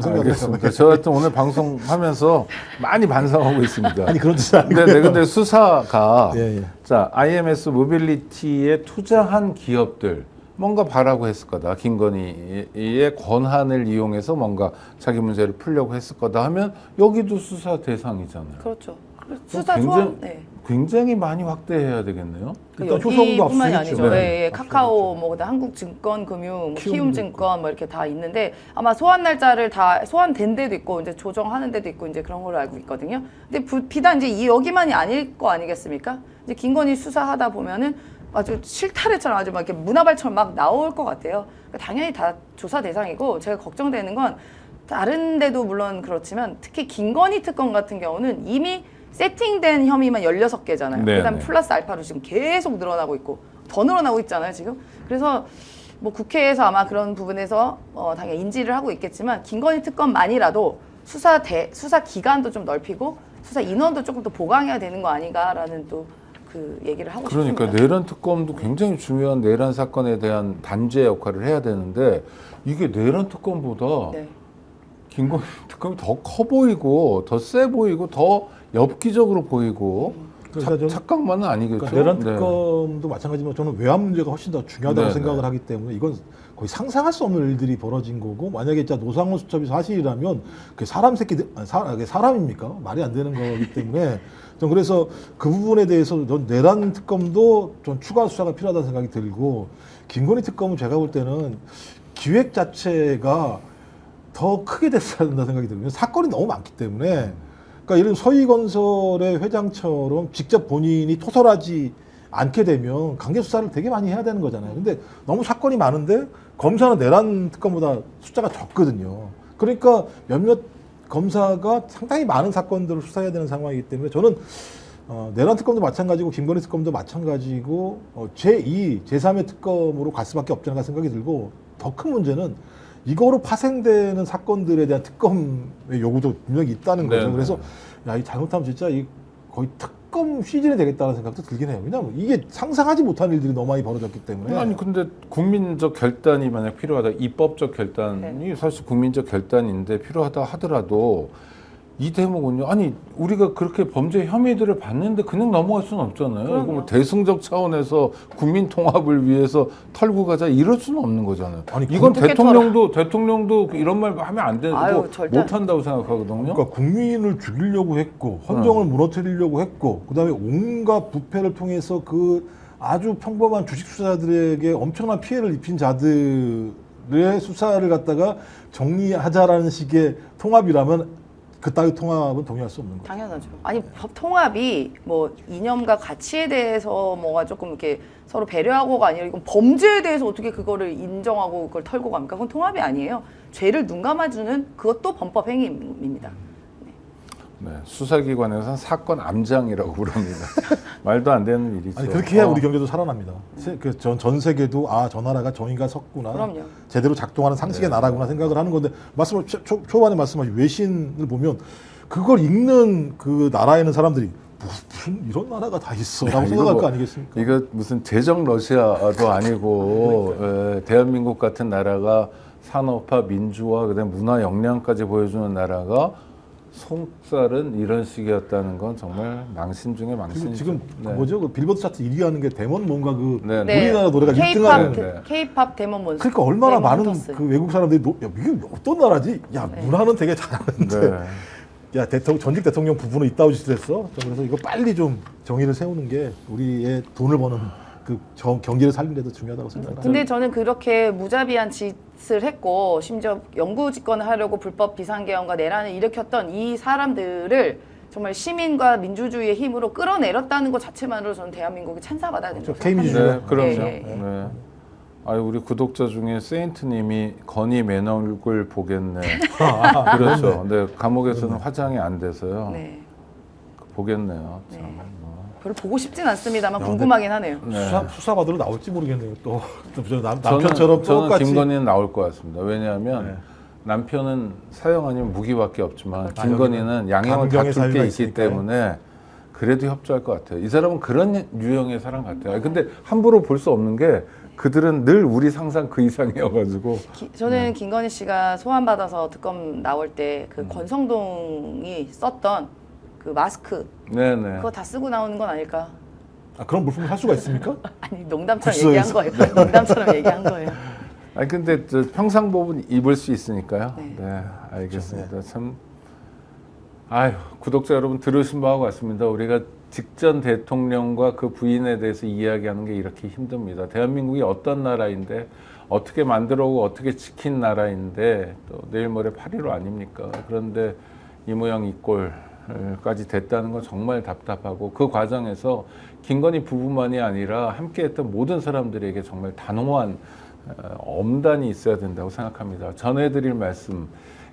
네, 알겠습니다. 저 하여튼 오늘 방송하면서 많이 반성하고 있습니다. 아니 그런 뜻이 아니고요. 근데 수사가 예, 예. 자 IMS 모빌리티에 투자한 기업들 뭔가 바라고 했을 거다. 김건희의 권한을 이용해서 뭔가 자기 문제를 풀려고 했을 거다 하면 여기도 수사 대상이잖아요. 그렇죠. 수사 굉장히, 소환. 네. 굉장히 많이 확대해야 되겠네요. 일단 효성도 여기뿐만이 압수했죠. 아니죠. 네. 예, 예. 카카오, 뭐 그다음 한국증권금융, 뭐 키움도 키움증권 뭐 이렇게 다 있는데 아마 소환 날짜를 다 소환된 데도 있고 이제 조정하는 데도 있고 이제 그런 걸로 알고 있거든요. 근데 비단 이제 여기만이 아닐 거 아니겠습니까? 이제 김건희 수사하다 보면은 아주 실타래처럼 아주 막 이렇게 문화발처럼 막 나올 것 같아요. 그러니까 당연히 다 조사 대상이고 제가 걱정되는 건 다른 데도 물론 그렇지만 특히 김건희 특검 같은 경우는 이미 세팅된 혐의만 16개잖아요. 네, 그다음에 네. 플러스 알파로 지금 계속 늘어나고 있고 더 늘어나고 있잖아요, 지금. 그래서 뭐 국회에서 아마 그런 부분에서 당연히 인지를 하고 있겠지만 김건희 특검만이라도 수사 기간도 좀 넓히고 수사 인원도 조금 더 보강해야 되는 거 아닌가라는 또 그 그 얘기를 하고 그러니까 싶습니다. 내란 특검도 굉장히 중요한 내란 사건에 대한 단죄 역할을 해야 되는데 이게 내란 특검보다 네. 김건희 특검이 더 커 보이고 더 세 보이고 더 엽기적으로 보이고 그러니까 저는 착각만은 아니겠죠. 그러니까 내란 네. 특검도 마찬가지지만 저는 외환 문제가 훨씬 더 중요하다고 네, 생각을 네. 하기 때문에 이건 거의 상상할 수 없는 일들이 벌어진 거고 만약에 진짜 노상원 수첩이 사실이라면 그 사람 새끼들 사람입니까? 말이 안 되는 거기 때문에 전 그래서 그 부분에 대해서 전 내란 특검도 좀 추가 수사가 필요하다는 생각이 들고 김건희 특검은 제가 볼 때는 기획 자체가 더 크게 됐어야 된다 생각이 들어요. 사건이 너무 많기 때문에. 그러니까 예를 들면 서희건설의 회장처럼 직접 본인이 토설하지 않게 되면 강제 수사를 되게 많이 해야 되는 거잖아요. 근데 너무 사건이 많은데 검사는 내란 특검보다 숫자가 적거든요. 그러니까 몇몇 검사가 상당히 많은 사건들을 수사해야 되는 상황이기 때문에 저는 내란 특검도 마찬가지고 김건희 특검도 마찬가지고 제2, 제3의 특검으로 갈 수밖에 없지 않을까 생각이 들고 더 큰 문제는 이거로 파생되는 사건들에 대한 특검의 요구도 분명히 있다는 거죠. 네네. 그래서 야, 이 잘못하면 진짜 이 거의 특검 시즌이 되겠다는 생각도 들긴 해요. 왜냐하면 이게 상상하지 못한 일들이 너무 많이 벌어졌기 때문에. 아니 근데 국민적 결단이 만약 필요하다, 입법적 결단이 사실 국민적 결단인데 필요하다 하더라도 이 대목은요. 아니 우리가 그렇게 범죄 혐의들을 봤는데 그냥 넘어갈 수는 없잖아요. 이거 뭐 그럼요. 대승적 차원에서 국민 통합을 위해서 털고 가자 이럴 수는 없는 거잖아요. 아니, 이건 어떻게 대통령도 이런 말 하면 안 되고 아유, 절대 못 한다고 생각하거든요. 그러니까 국민을 죽이려고 했고 헌정을 무너뜨리려고 했고 그다음에 온갖 부패를 통해서 그 아주 평범한 주식 투자자들에게 엄청난 피해를 입힌 자들의 수사를 갖다가 정리하자라는 식의 통합이라면 그따위 통합은 동의할 수 없는 거죠. 당연하죠. 아니 법 통합이 뭐 이념과 가치에 대해서 뭐가 조금 이렇게 서로 배려하고가 아니라 이건 범죄에 대해서 어떻게 그거를 인정하고 그걸 털고 갑니까? 그건 통합이 아니에요. 죄를 눈 감아주는 그것도 범법 행위입니다. 네, 수사기관에서는 사건 암장이라고 부릅니다. 말도 안 되는 일이죠. 아니 그렇게 해야 우리 경제도 살아납니다. 전 세계도 저 나라가 정의가 섰구나. 그럼요. 제대로 작동하는 상식의 나라구나 생각을 하는 건데 초반에 말씀하신 외신을 보면 그걸 읽는 그 나라에 있는 사람들이 무슨 이런 나라가 다 있어라고 이거 생각할 뭐- 거 아니겠습니까? 이거 무슨 제정 러시아도 아니고 대한민국 같은 나라가 산업화, 민주화, 그다음 문화 역량까지 보여주는 나라가 속살은 이런 식이었다는 건 정말 망신 중에 그리고 망신이죠. 지금 네. 뭐죠? 그 빌보드 차트 1위 하는 게 대먼 뭔가 그 네, 네. 우리나라 노래가 1등하는 네. K-팝 데몬 몬스터. 그러니까 얼마나 데몬 많은 헌터스. 그 외국 사람들이 야, 이게 어떤 나라지? 야 문화는 되게 잘하는데 네. 야 전직 대통령 부부는 이따위 짓을 했어. 그래서 이거 빨리 좀 정의를 세우는 게 우리의 돈을 버는 그 경제를 살리는 데도 중요하다고 생각합니다. 근데 저는 그렇게 무자비한 짓을 했고 심지어 영구 집권을 하려고 불법 비상계엄과 내란을 일으켰던 이 사람들을 정말 시민과 민주주의의 힘으로 끌어내렸다는 것 자체만으로 저는 대한민국이 찬사받아야 된다고 그렇죠. K민주주의. 네, 그럼요. 네, 네. 네. 아유, 우리 구독자 중에 세인트님이 건희 맨 얼굴 보겠네. 그렇죠. 근데 감옥에서는 화장이 안 돼서요. 네. 보겠네요. 네. 참. 별로 보고 싶진 않습니다만 야, 궁금하긴 하네요. 네. 수사 받으러 나올지 모르겠네요. 또 저는 남편처럼 똑같이 김건희는 나올 것 같습니다. 왜냐하면 네. 남편은 사형 아니면 무기밖에 없지만 아, 김건희는 양형을 감경의 다툴 게 사유가 있기 있으니까요. 때문에 그래도 협조할 것 같아요. 이 사람은 그런 유형의 사람 같아요. 아니, 근데 함부로 볼 수 없는 게 그들은 늘 우리 상상 그 이상이어가지고 저는 김건희 씨가 소환받아서 특검 나올 때 그 권성동이 썼던 그 마스크 네네. 그거 다 쓰고 나오는 건 아닐까? 그런 물품을 살 수가 있습니까? 아니 농담처럼 굿즈에서. 얘기한 거예요. 농담처럼 얘기한 거예요. 아니 근데 저 평상복은 입을 수 있으니까요. 네. 네, 알겠습니다. 참 아유 구독자 여러분 들으신 바와 같습니다. 우리가 직전 대통령과 그 부인에 대해서 이야기하는 게 이렇게 힘듭니다. 대한민국이 어떤 나라인데 어떻게 만들어오고 어떻게 지킨 나라인데 또 내일 모레 8.15 아닙니까? 그런데 이 모양 이 꼴까지 됐다는 건 정말 답답하고 그 과정에서 김건희 부부만이 아니라 함께했던 모든 사람들에게 정말 단호한 엄단이 있어야 된다고 생각합니다. 전해드릴 말씀.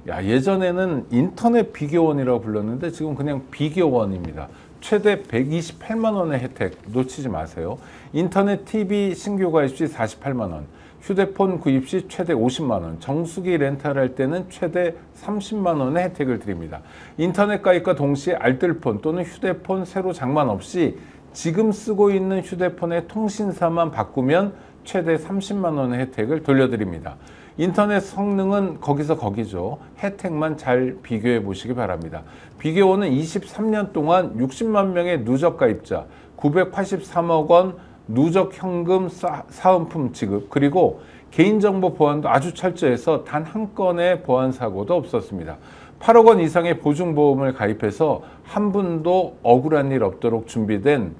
예전에는 인터넷 비교원이라고 불렀는데 지금 그냥 비교원입니다. 최대 128만 원의 혜택 놓치지 마세요. 인터넷 TV 신규 가입 시 48만 원, 휴대폰 구입 시 최대 50만 원, 정수기 렌탈할 때는 최대 30만 원의 혜택을 드립니다. 인터넷 가입과 동시에 알뜰폰 또는 휴대폰 새로 장만 없이 지금 쓰고 있는 휴대폰의 통신사만 바꾸면 최대 30만 원의 혜택을 돌려드립니다. 인터넷 성능은 거기서 거기죠. 혜택만 잘 비교해 보시기 바랍니다. 비교원은 23년 동안 60만 명의 누적 가입자, 983억 원 누적 현금 사은품 지급, 그리고 개인정보 보안도 아주 철저해서 단 한 건의 보안 사고도 없었습니다. 8억 원 이상의 보증보험을 가입해서 한 분도 억울한 일 없도록 준비된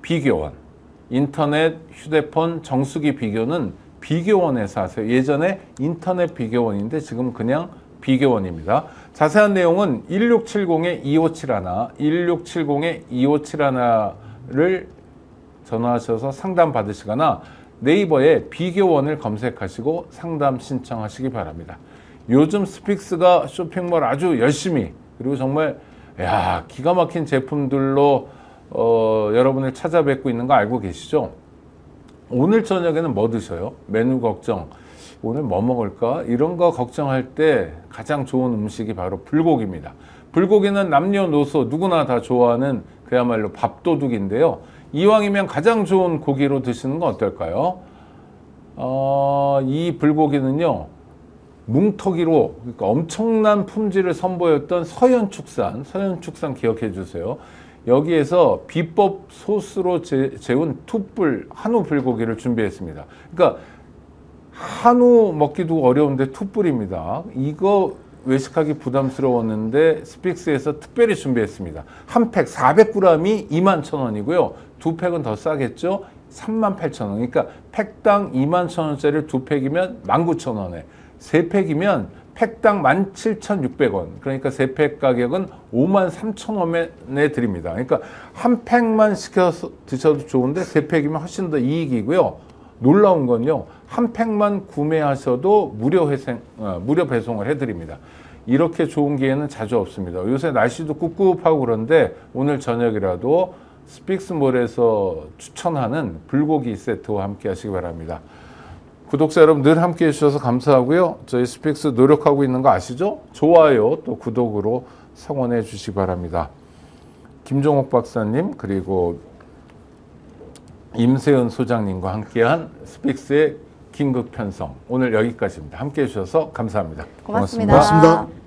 비교원. 인터넷, 휴대폰, 정수기 비교는 비교원에서 하세요. 예전에 인터넷 비교원인데 지금 그냥 비교원입니다. 자세한 내용은 1670-2571, 1670-2571를 전화하셔서 상담 받으시거나 네이버에 비교원을 검색하시고 상담 신청하시기 바랍니다. 요즘 스픽스가 쇼핑몰 아주 열심히, 그리고 정말 기가 막힌 제품들로 여러분을 찾아뵙고 있는 거 알고 계시죠? 오늘 저녁에는 뭐 드셔요? 메뉴 걱정. 오늘 뭐 먹을까? 이런 거 걱정할 때 가장 좋은 음식이 바로 불고기입니다. 불고기는 남녀노소 누구나 다 좋아하는 그야말로 밥도둑인데요. 이왕이면 가장 좋은 고기로 드시는 건 어떨까요? 이 불고기는요, 뭉터기로, 그러니까 엄청난 품질을 선보였던 서현축산 기억해 주세요. 여기에서 비법 소스로 재운 투뿔 한우 불고기를 준비했습니다. 그러니까 한우 먹기도 어려운데 투뿔입니다. 이거 외식하기 부담스러웠는데 스픽스에서 특별히 준비했습니다. 한 팩 400g이 21,000원이고요. 두 팩은 더 싸겠죠? 38,000원. 그러니까 팩당 21,000원짜리 두 팩이면 19,000원에, 세 팩이면 팩당 17,600원. 그러니까 세 팩 가격은 53,000원에 드립니다. 그러니까 한 팩만 시켜서 드셔도 좋은데 세 팩이면 훨씬 더 이익이고요. 놀라운 건요, 한 팩만 구매하셔도 무료 배송을 해드립니다. 이렇게 좋은 기회는 자주 없습니다. 요새 날씨도 꿉꿉하고 그런데 오늘 저녁이라도 스픽스몰에서 추천하는 불고기 세트와 함께 하시기 바랍니다. 구독자 여러분 늘 함께 해주셔서 감사하고요. 저희 스픽스 노력하고 있는 거 아시죠? 좋아요, 또 구독으로 성원해 주시기 바랍니다. 김종옥 박사님, 그리고 임세은 소장님과 함께한 스픽스의 긴급 편성, 오늘 여기까지입니다. 함께 해주셔서 감사합니다. 고맙습니다. 고맙습니다.